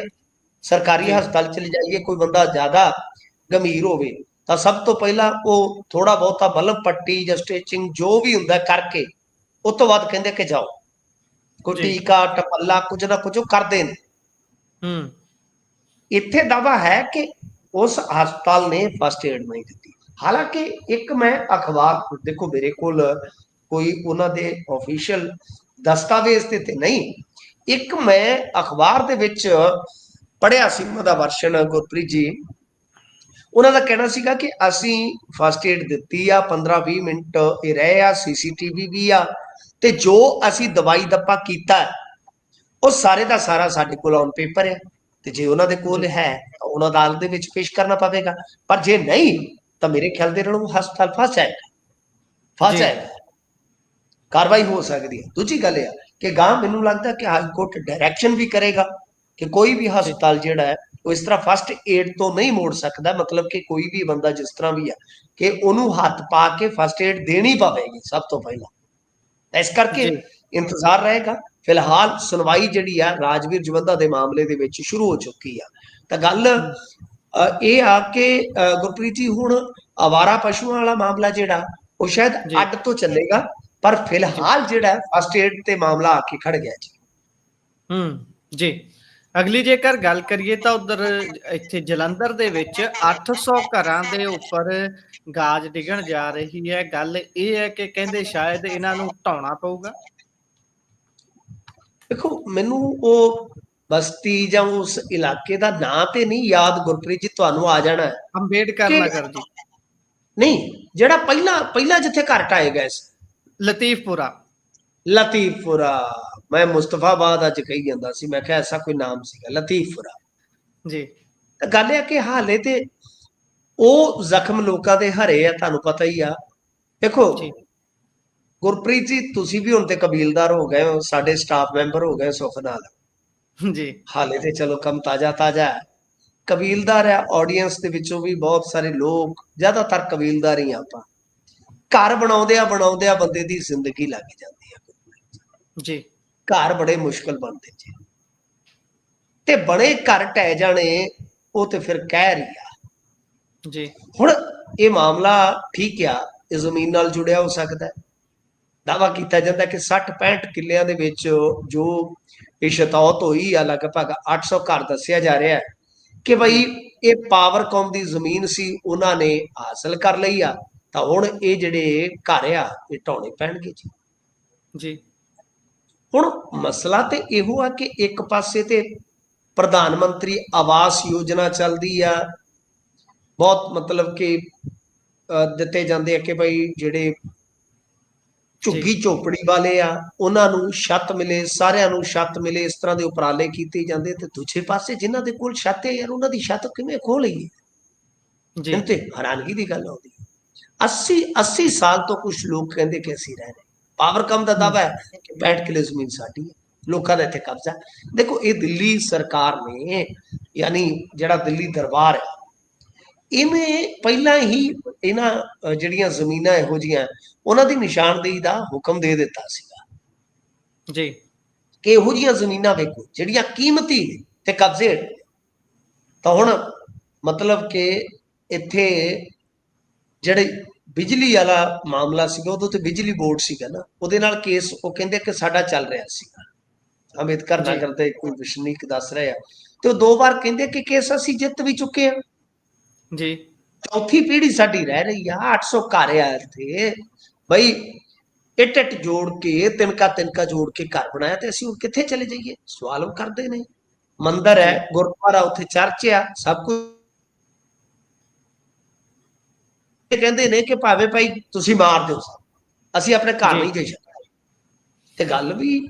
ਸਰਕਾਰੀ ਹਸਪਤਾਲ ਚਲੇ ਜਾਈਏ, ਕੋਈ ਬੰਦਾ ਜ਼ਿਆਦਾ ਗੰਭੀਰ ਹੋਵੇ ਤਾਂ ਸਭ ਤੋਂ ਪਹਿਲਾਂ ਉਹ ਥੋੜਾ ਬਹੁਤਾ ਮਲਮ ਪੱਟੀ ਜਾਂ ਸਟਿਚਿੰਗ ਜੋ ਵੀ ਹੁੰਦਾ ਕਰਕੇ, ਉਸ ਤੋਂ ਬਾਅਦ ਕਹਿੰਦੇ ਕਿ ਜਾਓ, ਕੋਈ ਟੀਕਾ ਟਪੱਲਾ ਕੁਝ ਨਾ ਕੁਝ ਉਹ ਕਰਦੇ ਨੇ। ਇੱਥੇ ਦਾਵਾ ਹੈ ਕਿ ਉਸ ਹਸਪਤਾਲ ਨੇ ਫਸਟ ਏਡ ਨਹੀਂ ਦਿੱਤੀ। ਹਾਲਾਂਕਿ ਇੱਕ ਮੈਂ ਅਖਬਾਰ, ਦੇਖੋ ਮੇਰੇ ਕੋਲ ਕੋਈ ਉਹਨਾਂ ਦੇ ਆਫੀਸ਼ੀਅਲ ਦਸਤਾਵੇਜ਼ ਤੇ ਨਹੀਂ, ਇੱਕ ਮੈਂ ਅਖਬਾਰ ਦੇ ਵਿੱਚ ਪੜ੍ਹਿਆ ਸੀ ਉਹਨਾਂ ਦਾ ਵਰਸ਼ਨ, ਗੁਰਪ੍ਰੀਤ ਜੀ, ਉਹਨਾਂ ਦਾ ਕਹਿਣਾ ਸੀਗਾ ਕਿ ਅਸੀਂ ਫਸਟ ਏਡ ਦਿੱਤੀ ਆ, 15-20 ਮਿੰਟ ਇਹ ਰਹੇ ਆ, CCTV ਵੀ ਆ, ਤੇ ਜੋ ਅਸੀਂ ਦਵਾਈ ਦੱਪਾ ਕੀਤਾ ਉਹ ਸਾਰੇ ਦਾ ਸਾਰਾ ਸਾਡੇ ਕੋਲ ਔਨ ਪੇਪਰ ਹੈ, ਤੇ ਜੇ ਉਹਨਾਂ ਦੇ ਕੋਲ ਹੈ ਤਾਂ ਉਹਨਾਂ ਅਦਾਲਤ ਦੇ ਵਿੱਚ ਪੇਸ਼ ਕਰਨਾ ਪਵੇਗਾ। ਪਰ ਜੇ ਨਹੀਂ ਤਾਂ ਮੇਰੇ ਖਿਆਲ ਦੇ ਨਾਲ ਉਹ ਹਸਪਤਾਲ ਫਸ ਜਾਏਗਾ, ਕਾਰਵਾਈ ਹੋ ਸਕਦੀ ਹੈ। ਦੂਜੀ ਗੱਲ ਇਹ ਆ ਕਿ ਗਾਂ ਮੈਨੂੰ ਲੱਗਦਾ ਕਿ ਹਾਈ ਕੋਰਟ ਡਾਇਰੈਕਸ਼ਨ ਵੀ ਕਰੇਗਾ ਕਿ ਕੋਈ ਵੀ ਹਸਪਤਾਲ ਜਿਹੜਾ ਹੈ ਉਹ ਇਸ ਤਰ੍ਹਾਂ ਫਸਟ ਏਡ ਤੋਂ ਨਹੀਂ ਮੋੜ ਸਕਦਾ। ਮਤਲਬ ਕਿ ਕੋਈ ਵੀ ਬੰਦਾ ਜਿਸ ਤਰ੍ਹਾਂ ਵੀ ਆ ਕਿ ਉਹਨੂੰ ਹੱਥ ਪਾ ਕੇ ਫਸਟ ਏਡ ਦੇਣੀ ਪਵੇਗੀ ਸਭ ਤੋਂ ਪਹਿਲਾਂ। ਇਸ ਕਰਕੇ ਇੰਤਜ਼ਾਰ ਰਹੇਗਾ। ਫਿਲਹਾਲ ਸੁਣਵਾਈ ਜਿਹੜੀ ਆ ਰਾਜਵੀਰ ਜਵੰਦਾ ਦੇ ਮਾਮਲੇ ਦੇ ਵਿੱਚ ਸ਼ੁਰੂ ਹੋ ਚੁੱਕੀ ਆ। ਤਾਂ ਗੱਲ ਇਹ ਆ ਕਿ ਗੁਰਪ੍ਰੀਤ ਜੀ, ਹੁਣ ਅਵਾਰਾ ਪਸ਼ੂਆਂ ਵਾਲਾ ਮਾਮਲਾ ਜਿਹੜਾ ਉਹ ਸ਼ਾਇਦ ਅੱਡ ਤੋਂ ਚੱਲੇਗਾ, ਪਰ ਫਿਲਹਾਲ ਜਿਹੜਾ ਫਸਟ ਏਡ ਤੇ ਮਾਮਲਾ ਆ ਕੇ ਖੜ ਗਿਆ ਜੀ। ਅਗਲੀ ਜੇਕਰ ਗੱਲ ਕਰੀਏ ਤਾਂ ਉਧਰ ਇੱਥੇ ਜਲੰਧਰ ਦੇ ਵਿੱਚ 800 ਘਰਾਂ ਦੇ ਉੱਪਰ ਗਾਜ ਡਿੱਗਣ ਜਾ ਰਹੀ ਹੈ। ਗੱਲ ਇਹ ਹੈ ਕਿ ਕਹਿੰਦੇ ਸ਼ਾਇਦ ਇਹਨਾਂ ਨੂੰ ਢਾਉਣਾ ਪਊਗਾ। ਦੇਖੋ, ਮੈਨੂੰ ਉਹ ਬਸਤੀ ਜਾਂ ਉਸ ਇਲਾਕੇ ਦਾ ਨਾਂ ਤੇ ਨਹੀਂ ਯਾਦ, ਗੁਰਪ੍ਰੀਤ ਜੀ, ਤੁਹਾਨੂੰ ਆ ਜਾਣਾ ਅੰਬੇਡਕਰ ਨਗਰ ਜੀ, ਨਹੀਂ, ਜਿਹੜਾ ਪਹਿਲਾਂ ਜਿੱਥੇ ਘਰ ਢਾਏ ਗਏ ਸੀ, ਲਤੀਫਪੁਰਾ। ਮੈਂ ਮੁਸਤਫਾਬਾਦ ਅੱਜ ਕਹੀ ਜਾਂਦਾ ਸੀ, ਮੈਂ ਕਿਹਾ ਐਸਾ ਕੋਈ ਨਾਮ ਸੀਗਾ ਲਤੀਫਪੁਰਾ ਜੀ। ਤਾਂ ਗੱਲ ਇਹ ਕਿ ਹਾਲੇ ਤੇ ਉਹ ਜ਼ਖਮ ਲੋਕਾਂ ਦੇ ਹਰੇ ਆ, ਤੁਹਾਨੂੰ ਪਤਾ ਹੀ ਆ। ਦੇਖੋ ਗੁਰਪ੍ਰੀਤ ਜੀ, ਤੁਸੀਂ ਵੀ ਹੁਣ ਤੇ ਕਬੀਲਦਾਰ ਹੋ ਗਏ ਹੋ, ਸਾਡੇ ਸਟਾਫ ਮੈਂਬਰ ਹੋ ਗਏ ਸੁੱਖ ਨਾਲ ਜੀ। ਹਾਲੇ ਤੇ ਚਲੋ ਕੰਮ ਤਾਜ਼ਾ ਹੈ, ਕਬੀਲਦਾਰ ਆ। ਆਡੀਅנס ਦੇ ਵਿੱਚੋਂ ਵੀ ਬਹੁਤ ਸਾਰੇ ਲੋਕ, ਜ਼ਿਆਦਾਤਰ ਕਬੀਲਦਾਰ ਹੀ ਆਪਾਂ। ਘਰ ਬਣਾਉਂਦਿਆਂ ਬੰਦੇ ਦੀ ਜ਼ਿੰਦਗੀ ਲੱਗ ਜਾਂਦੀ ਹੈ ਜੀ। ਘਰ ਬੜੇ ਮੁਸ਼ਕਲ ਬਣਦੇ ਜੀ, ਤੇ ਬਣੇ ਘਰ ਢਹਿ ਜਾਣੇ ਉਹ ਤੇ ਫਿਰ ਕਹਿ ਰਹੀ ਆ ਜੀ ਹੁਣ। ਇਹ ਮਾਮਲਾ ਠੀਕ ਆ, ਇਹ ਜ਼ਮੀਨ ਨਾਲ ਜੁੜਿਆ ਹੋ ਸਕਦਾ। ਦਾਅਵਾ ਕੀਤਾ ਜਾਂਦਾ ਕਿ 60-65 ਕਿੱਲਿਆਂ ਦੇ ਵਿੱਚ ਜੋ ਇਹ ਸ਼ਤੌਤ ਹੋਈ ਆ, ਲਗਭਗ 800 ਘਰ ਦੱਸਿਆ ਜਾ ਰਿਹਾ ਹੈ ਕਿ ਜੀ ਬਈ ਇਹ ਪਾਵਰਕੌਮ ਦੀ ਜ਼ਮੀਨ ਸੀ, ਉਹਨਾਂ ਨੇ ਹਾਸਲ ਕਰ ਲਈ ਆ, ਤਾਂ ਹੁਣ ਇਹ ਜਿਹੜੇ ਘਰ ਆ ਇਹ ਢਾਉਣੇ ਪੈਣਗੇ ਜੀ। ਜੀ ਹੁਣ ਮਸਲਾ ਤੇ ਇਹੋ ਆ ਕਿ ਇੱਕ ਪਾਸੇ ਤੇ ਪ੍ਰਧਾਨ ਮੰਤਰੀ ਆਵਾਸ ਯੋਜਨਾ ਚੱਲਦੀ ਆ, ਬਹੁਤ ਮਤਲਬ ਕਿ ਦਿੱਤੇ ਜਾਂਦੇ ਆ ਕਿ ਬਈ ਜਿਹੜੇ ਝੁੱਗੀ ਝੋਪੜੀ ਵਾਲੇ ਆ ਉਹਨਾਂ ਨੂੰ ਛੱਤ ਮਿਲੇ, ਸਾਰਿਆਂ ਨੂੰ ਛੱਤ ਮਿਲੇ, ਇਸ ਤਰ੍ਹਾਂ ਦੇ ਉਪਰਾਲੇ ਕੀਤੇ ਜਾਂਦੇ। ਤੇ ਦੂਜੇ ਪਾਸੇ ਜਿਨ੍ਹਾਂ ਦੇ ਕੋਲ ਛੱਤ ਹੈ ਯਾਰ, ਉਹਨਾਂ ਦੀ ਛੱਤ ਕਿਵੇਂ ਖੋਹ ਲਈਏ? ਜੀ ਤੇ ਹੈਰਾਨਗੀ ਦੀ ਗੱਲ ਆਉਂਦੀ। 80 ਸਾਲ ਤੋਂ ਕੁਝ ਲੋਕ ਕਹਿੰਦੇ ਕਿ ਅਸੀਂ ਰਹਿ ਰਹੇ। ਪਾਵਰਕਾਮ ਦਾ ਦਾਅਵਾ ਹੈ ਕਿ 65 ਕਿੱਲੇ ਜ਼ਮੀਨ ਸਾਡੀ ਹੈ, ਲੋਕਾਂ ਦਾ ਇੱਥੇ ਕਬਜ਼ਾ। ਦੇਖੋ ਇਹ ਦਿੱਲੀ ਸਰਕਾਰ ਨੇ, ਯਾਨੀ ਜਿਹੜਾ ਦਿੱਲੀ ਦਰਬਾਰ ਹੈ, ਇਹਨੇ ਪਹਿਲਾਂ ਹੀ ਇਹਨਾਂ ਜਿਹੜੀਆਂ ਜ਼ਮੀਨਾਂ ਇਹੋ ਜਿਹੀਆਂ ਉਹਨਾਂ ਦੀ ਨਿਸ਼ਾਨਦੇਹੀ ਦਾ ਹੁਕਮ ਦੇ ਦਿੱਤਾ ਸੀਗਾ ਜੀ ਕਿ ਇਹੋ ਜਿਹੀਆਂ ਜ਼ਮੀਨਾਂ ਵੇਖੋ ਜਿਹੜੀਆਂ ਕੀਮਤੀ ਤੇ ਕਬਜ਼ੇ। ਤਾਂ ਹੁਣ ਮਤਲਬ ਕਿ ਇੱਥੇ ਜਿਹੜੇ ਬਿਜਲੀ ਵਾਲਾ ਮਾਮਲਾ ਸੀਗਾ, ਉਦੋਂ ਤੇ ਬਿਜਲੀ ਬੋਰਡ ਸੀਗਾ ਨਾ, ਉਹਦੇ ਨਾਲ ਕੇਸ ਉਹ ਕਹਿੰਦੇ ਕਿ ਸਾਡਾ ਚੱਲ ਰਿਹਾ ਸੀਗਾ। ਅੰਬੇਦਕਰ ਨਗਰ ਦੇ ਕੋਈ ਵਸਨੀਕ ਦੱਸ ਰਹੇ ਆ, ਤੇ ਉਹ 2 ਵਾਰ ਕਹਿੰਦੇ ਕਿ ਕੇਸ ਅਸੀਂ ਜਿੱਤ ਵੀ ਚੁੱਕੇ ਆ ਜੀ। ਚੌਥੀ ਪੀੜ੍ਹੀ ਸਾਡੀ ਰਹਿ ਰਹੀ ਆ, 800 ਘਰ ਆ ਇੱਥੇ ਬਈ, ਇੱਟ ਜੋੜ ਕੇ ਤਿਨਕਾ ਜੋੜ ਕੇ ਘਰ ਬਣਾਇਆ, ਤੇ ਅਸੀਂ ਹੁਣ ਕਿੱਥੇ ਚਲੇ ਜਾਈਏ? ਸਵਾਲ ਉਹ ਕਰਦੇ ਨੇ। ਮੰਦਿਰ ਹੈ, ਗੁਰਦੁਆਰਾ, ਉੱਥੇ ਚਰਚ ਆ, ਸਭ ਕੁਝ ਕਹਿੰਦੇ ਨੇ ਕਿ ਭਾਵੇਂ ਭਾਈ ਤੁਸੀਂ ਮਾਰ ਦਿਓ, ਅਸੀਂ ਆਪਣੇ ਘਰ ਨਹੀਂ ਦੇ ਸਕਦੇ। ਤੇ ਗੱਲ ਵੀ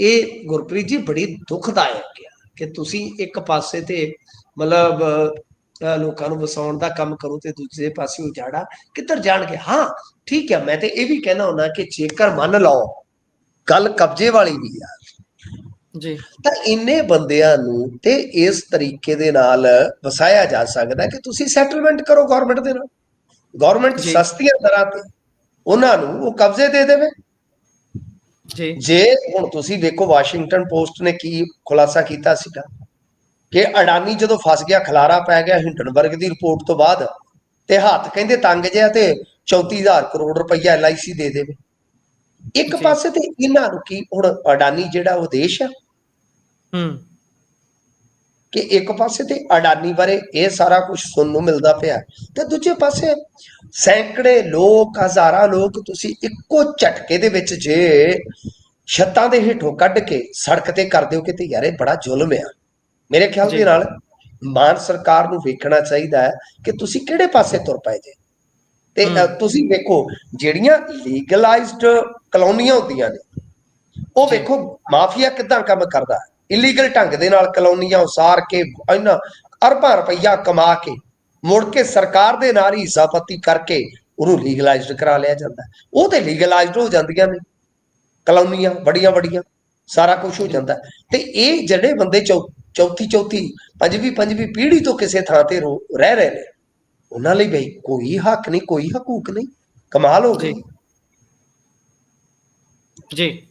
ਇਹ ਗੁਰਪ੍ਰੀਤ ਜੀ ਬੜੀ ਦੁਖਦਾਇਕ ਆ ਕਿ ਤੁਸੀਂ ਇੱਕ ਪਾਸੇ ਤੇ ਮਤਲਬ ਲੋਕਾਂ ਨੂੰ ਵਸਾਉਣ ਦਾ ਕੰਮ ਕਰੋ ਤੇ ਦੂਜੇ ਪਾਸੇ ਉਜਾੜਾ ਕਿੱਧਰ ਜਾਣਗੇ? ਹਾਂ ਠੀਕ ਹੈ, ਮੈਂ ਤੇ ਇਹ ਵੀ ਕਹਿਣਾ ਹੁੰਦਾ ਕਿ ਜੇਕਰ ਮੰਨ ਲਓ ਗੱਲ ਕਬਜ਼ੇ ਵਾਲੀ ਵੀ ਆ ਜੀ ਤਾਂ ਇੰਨੇ ਬੰਦਿਆਂ ਨੂੰ ਤੇ ਇਸ ਤਰੀਕੇ ਦੇ ਨਾਲ ਵਸਾਇਆ ਜਾ ਸਕਦਾ ਕਿ ਤੁਸੀਂ ਸੈਟਲਮੈਂਟ ਕਰੋ ਗਵਰਨਮੈਂਟ ਦੇ ਨਾਲ। ਗਵਰਨਮੈਂਟ ਸਸਤੀਆਂ ਦਰਾਂ ਤੇ ਉਹਨਾਂ ਨੂੰ ਉਹ ਕਬਜ਼ੇ ਦੇ ਦੇਵੇ। ਜੇ ਹੁਣ ਤੁਸੀਂ ਦੇਖੋ ਵਾਸ਼ਿੰਗਟਨ ਪੋਸਟ ਨੇ ਕੀ ਖੁਲਾਸਾ ਕੀਤਾ ਸੀਗਾ ਕਿ ਅਡਾਨੀ ਜਦੋਂ ਫਸ ਗਿਆ, ਖਲਾਰਾ ਪੈ ਗਿਆ ਹਿੰਡਨਬਰਗ ਦੀ ਰਿਪੋਰਟ ਤੋਂ ਬਾਅਦ, ਤੇ ਹੱਥ ਕਹਿੰਦੇ ਤੰਗ ਜਿਹਾ, ਤੇ 34,000 ਕਰੋੜ ਰੁਪਈਆ LIC ਦੇ ਦੇਵੇ। ਇੱਕ ਪਾਸੇ ਤੇ ਇਹਨਾਂ ਨੂੰ ਕੀ, ਹੁਣ ਅਡਾਨੀ ਜਿਹੜਾ ਉਹ ਦੇਸ਼ ਆ ਕਿ ਇੱਕ ਪਾਸੇ ਤੇ ਅਡਾਨੀ ਬਾਰੇ ਇਹ ਸਾਰਾ ਕੁਝ ਸੁਣਨ ਨੂੰ ਮਿਲਦਾ ਪਿਆ, ਤੇ ਦੂਜੇ ਪਾਸੇ ਸੈਂਕੜੇ ਲੋਕ, ਹਜ਼ਾਰਾਂ ਲੋਕ ਤੁਸੀਂ ਇੱਕੋ ਝਟਕੇ ਦੇ ਵਿੱਚ ਜੇ ਛੱਤਾਂ ਦੇ ਹੇਠੋਂ ਕੱਢ ਕੇ ਸੜਕ ਤੇ ਕਰ ਦਿਓ, ਕਿਤੇ ਯਾਰ ਇਹ ਬੜਾ ਜ਼ੁਲਮ ਆ। ਮੇਰੇ ਖਿਆਲ ਦੇ ਨਾਲ ਮਾਨ ਸਰਕਾਰ ਨੂੰ ਵੇਖਣਾ ਚਾਹੀਦਾ ਹੈ ਕਿ ਤੁਸੀਂ ਕਿਹੜੇ ਪਾਸੇ ਤੁਰ ਪਏ ਜੇ। ਤੇ ਤੁਸੀਂ ਵੇਖੋ ਜਿਹੜੀਆਂ ਲੀਗਲਾਈਜ਼ਡ ਕਲੋਨੀਆਂ ਹੁੰਦੀਆਂ ਨੇ, ਉਹ ਵੇਖੋ ਮਾਫੀਆ ਕਿੱਦਾਂ ਕੰਮ ਕਰਦਾ, ਇਲੀਗਲ ਢੰਗ ਦੇ ਨਾਲ ਕਲੋਨੀਆਂ ਉਸਾਰ ਕੇ ਇਹਨਾਂ ਅਰਬਾਂ ਰੁਪਈਆ ਕਮਾ ਕੇ ਮੁੜ ਕੇ ਸਰਕਾਰ ਦੇ ਨਾਲ ਹਿੱਸਾਪੱਤੀ ਕਰਕੇ ਉਹਨੂੰ ਲੀਗਲਾਈਜ਼ਡ ਕਰਾ ਲਿਆ ਜਾਂਦਾ। ਉਹ ਤੇ ਲੀਗਲਾਈਜ਼ਡ ਹੋ ਜਾਂਦੀਆਂ ਨੇ ਕਲੋਨੀਆਂ ਬੜੀਆਂ ਬੜੀਆਂ, ਸਾਰਾ ਕੁਝ ਹੋ ਜਾਂਦਾ। ਤੇ ਇਹ ਜਿਹੜੇ ਬੰਦੇ ਚੌਥੀ ਪੰਜਵੀਂ ਪੀੜ੍ਹੀ ਤੋਂ ਕਿਸੇ ਥਾਂ ਤੇ ਰਹਿ ਰਹੇ ਨੇ, ਉਹਨਾਂ ਲਈ ਬਈ ਕੋਈ ਹੱਕ ਨਹੀਂ, ਕੋਈ ਹਕੂਕ ਨਹੀਂ। ਕਮਾਲ ਹੋ ਗਈ ਜੀ।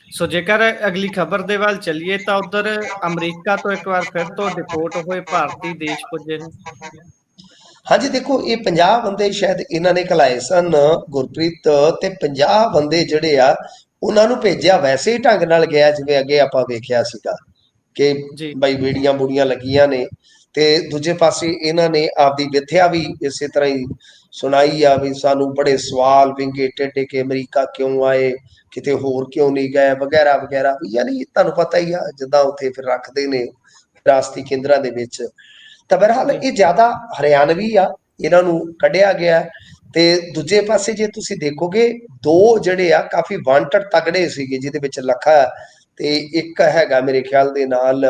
ਸੋ ਜੇਕਰ ਅਗਲੀ ਖਬਰ ਦੇ ਵੱਲ ਚੱਲੀਏ ਤਾਂ ਉਧਰ ਅਮਰੀਕਾ ਤੋਂ ਇੱਕ ਵਾਰ ਫਿਰ ਤੋਂ ਡਿਪੋਰਟ ਹੋਏ ਭਾਰਤੀ ਦੇਸ਼ ਪੁੱਜੇ ਨੇ। ਹਾਂਜੀ ਦੇਖੋ, ਇਹ 50 ਬੰਦੇ ਸ਼ਾਇਦ ਇਹਨਾਂ ਨੇ ਘਲਾਏ ਸਨ ਗੁਰਪ੍ਰੀਤ, ਤੇ 50 ਬੰਦੇ ਜਿਹੜੇ ਆ ਉਹਨਾਂ ਨੂੰ ਭੇਜਿਆ ਵੈਸੇ ਹੀ ਢੰਗ ਨਾਲ ਗਿਆ ਜਿਵੇਂ ਅੱਗੇ ਆਪਾਂ ਵੇਖਿਆ ਸੀਗਾ ਕਿ ਬਈ ਬੇੜੀਆਂ ਬੂੜੀਆਂ ਲੱਗੀਆਂ ਨੇ। ਤੇ ਦੂਜੇ ਪਾਸੇ ਇਹਨਾਂ ਨੇ ਆਪਦੀ ਵਿਥਿਆ ਵੀ ਇਸੇ ਤਰ੍ਹਾਂ ਹੀ ਸੁਣਾਈ ਆ ਵੀ ਸਾਨੂੰ ਬੜੇ ਸਵਾਲ ਵਿੰਗੇ ਟੇਢੇ ਕਿ ਅਮਰੀਕਾ ਕਿਉਂ ਆਏ, ਕਿਤੇ ਹੋਰ ਕਿਉਂ ਨਹੀਂ ਗਏ, ਵਗੈਰਾ ਵਗੈਰਾ। ਯਾਨੀ ਤੁਹਾਨੂੰ ਪਤਾ ਹੀ ਆ ਜਿੱਦਾਂ ਉੱਥੇ ਫਿਰ ਰੱਖਦੇ ਨੇ ਵਿਰਾਸਤੀ ਕੇਂਦਰਾਂ ਦੇ ਵਿੱਚ। ਤਾਂ ਬਹਰਹਾਲ ਇਹ ਜ਼ਿਆਦਾ ਹਰਿਆਣਵੀ ਆ, ਇਹਨਾਂ ਨੂੰ ਕੱਢਿਆ ਗਿਆ। ਤੇ ਦੂਜੇ ਪਾਸੇ ਜੇ ਤੁਸੀਂ ਦੇਖੋਗੇ 2 ਜਿਹੜੇ ਆ ਕਾਫੀ ਵਾਂਟਡ ਤਗੜੇ ਸੀਗੇ, ਜਿਹਦੇ ਵਿੱਚ ਲੱਖਾ ਤੇ ਇੱਕ ਹੈਗਾ ਮੇਰੇ ਖਿਆਲ ਦੇ ਨਾਲ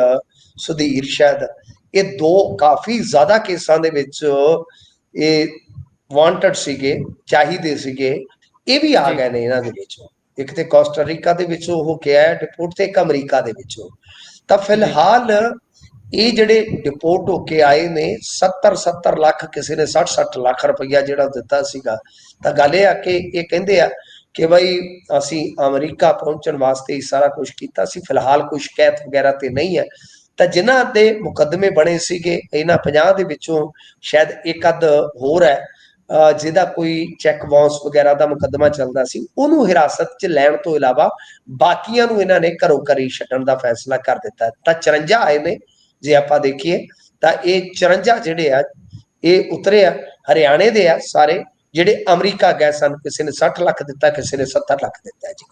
ਸੁਧੀਰ ਸ਼ਾਇਦ, ਇਹ 2 ਕਾਫੀ ਜ਼ਿਆਦਾ ਕੇਸਾਂ ਦੇ ਵਿੱਚ ਇਹ ਵਾਂਟਡ ਸੀਗੇ, ਚਾਹੀਦੇ ਸੀਗੇ। ਇਹ ਵੀ ਆ ਗਏ ਨੇ ਇਹਨਾਂ ਦੇ ਵਿੱਚੋਂ। ਇੱਕ ਤੇ ਕੋਸਟਾਰੀਕਾ ਦੇ ਵਿੱਚੋਂ ਉਹ ਗਿਆ ਡਿਪੋਰਟ, ਤੇ ਇੱਕ ਅਮਰੀਕਾ ਦੇ ਵਿੱਚੋਂ। ਤਾਂ ਫਿਲਹਾਲ ਇਹ ਜਿਹੜੇ ਡਿਪੋਰਟ ਹੋ ਕੇ ਆਏ ਨੇ 70 ਲੱਖ, ਕਿਸੇ ਨੇ 60 ਲੱਖ ਰੁਪਈਆ ਜਿਹੜਾ ਦਿੱਤਾ ਸੀਗਾ। ਤਾਂ ਗੱਲ ਇਹ ਆ ਕਿ ਇਹ ਕਹਿੰਦੇ ਆ ਕਿ ਬਈ ਅਸੀਂ ਅਮਰੀਕਾ ਪਹੁੰਚਣ ਵਾਸਤੇ ਹੀ ਸਾਰਾ ਕੁਝ ਕੀਤਾ ਸੀ, ਫਿਲਹਾਲ ਕੋਈ ਸ਼ਿਕਾਇਤ ਵਗੈਰਾ ਤੇ ਨਹੀਂ ਹੈ। ਤਾਂ ਜਿਨ੍ਹਾਂ ਦੇ ਮੁਕੱਦਮੇ ਬਣੇ ਸੀਗੇ ਇਹਨਾਂ 50 ਦੇ ਵਿੱਚੋਂ ਸ਼ਾਇਦ ਇੱਕ ਅੱਧ ਹੋਰ ਹੈ ਜਿਹਦਾ ਕੋਈ ਚੈੱਕ ਬਾਉਂਸ ਵਗੈਰਾ ਦਾ ਮੁਕੱਦਮਾ ਚੱਲਦਾ ਸੀ, ਉਹਨੂੰ ਹਿਰਾਸਤ 'ਚ ਲੈਣ ਤੋਂ ਇਲਾਵਾ ਬਾਕੀਆਂ ਨੂੰ ਇਹਨਾਂ ਨੇ ਘਰੋਂ ਘਰੀ ਛੱਡਣ ਦਾ ਫੈਸਲਾ ਕਰ ਦਿੱਤਾ। ਤਾਂ 54 ਆਏ ਨੇ ਜੇ ਆਪਾਂ ਦੇਖੀਏ ਤਾਂ ਇਹ 54 ਜਿਹੜੇ ਆ ਇਹ ਉਤਰੇ ਆ ਹਰਿਆਣੇ ਦੇ ਆ ਸਾਰੇ, ਜਿਹੜੇ ਅਮਰੀਕਾ ਗਏ ਸਨ। ਕਿਸੇ ਨੇ 60 ਲੱਖ ਦਿੱਤਾ, ਕਿਸੇ ਨੇ 70 ਲੱਖ ਦਿੱਤਾ ਜੀ।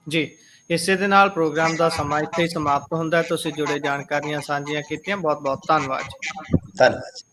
ਜੀ ਇਸੇ ਦੇ ਨਾਲ ਪ੍ਰੋਗਰਾਮ ਦਾ ਸਮਾਂ ਇੱਥੇ ਹੀ ਸਮਾਪਤ ਹੁੰਦਾ। ਤੁਸੀਂ ਜੁੜੇ ਜਾਣਕਾਰੀਆਂ ਸਾਂਝੀਆਂ ਕੀਤੀਆਂ, ਬਹੁਤ ਬਹੁਤ ਧੰਨਵਾਦ। ਧੰਨਵਾਦ।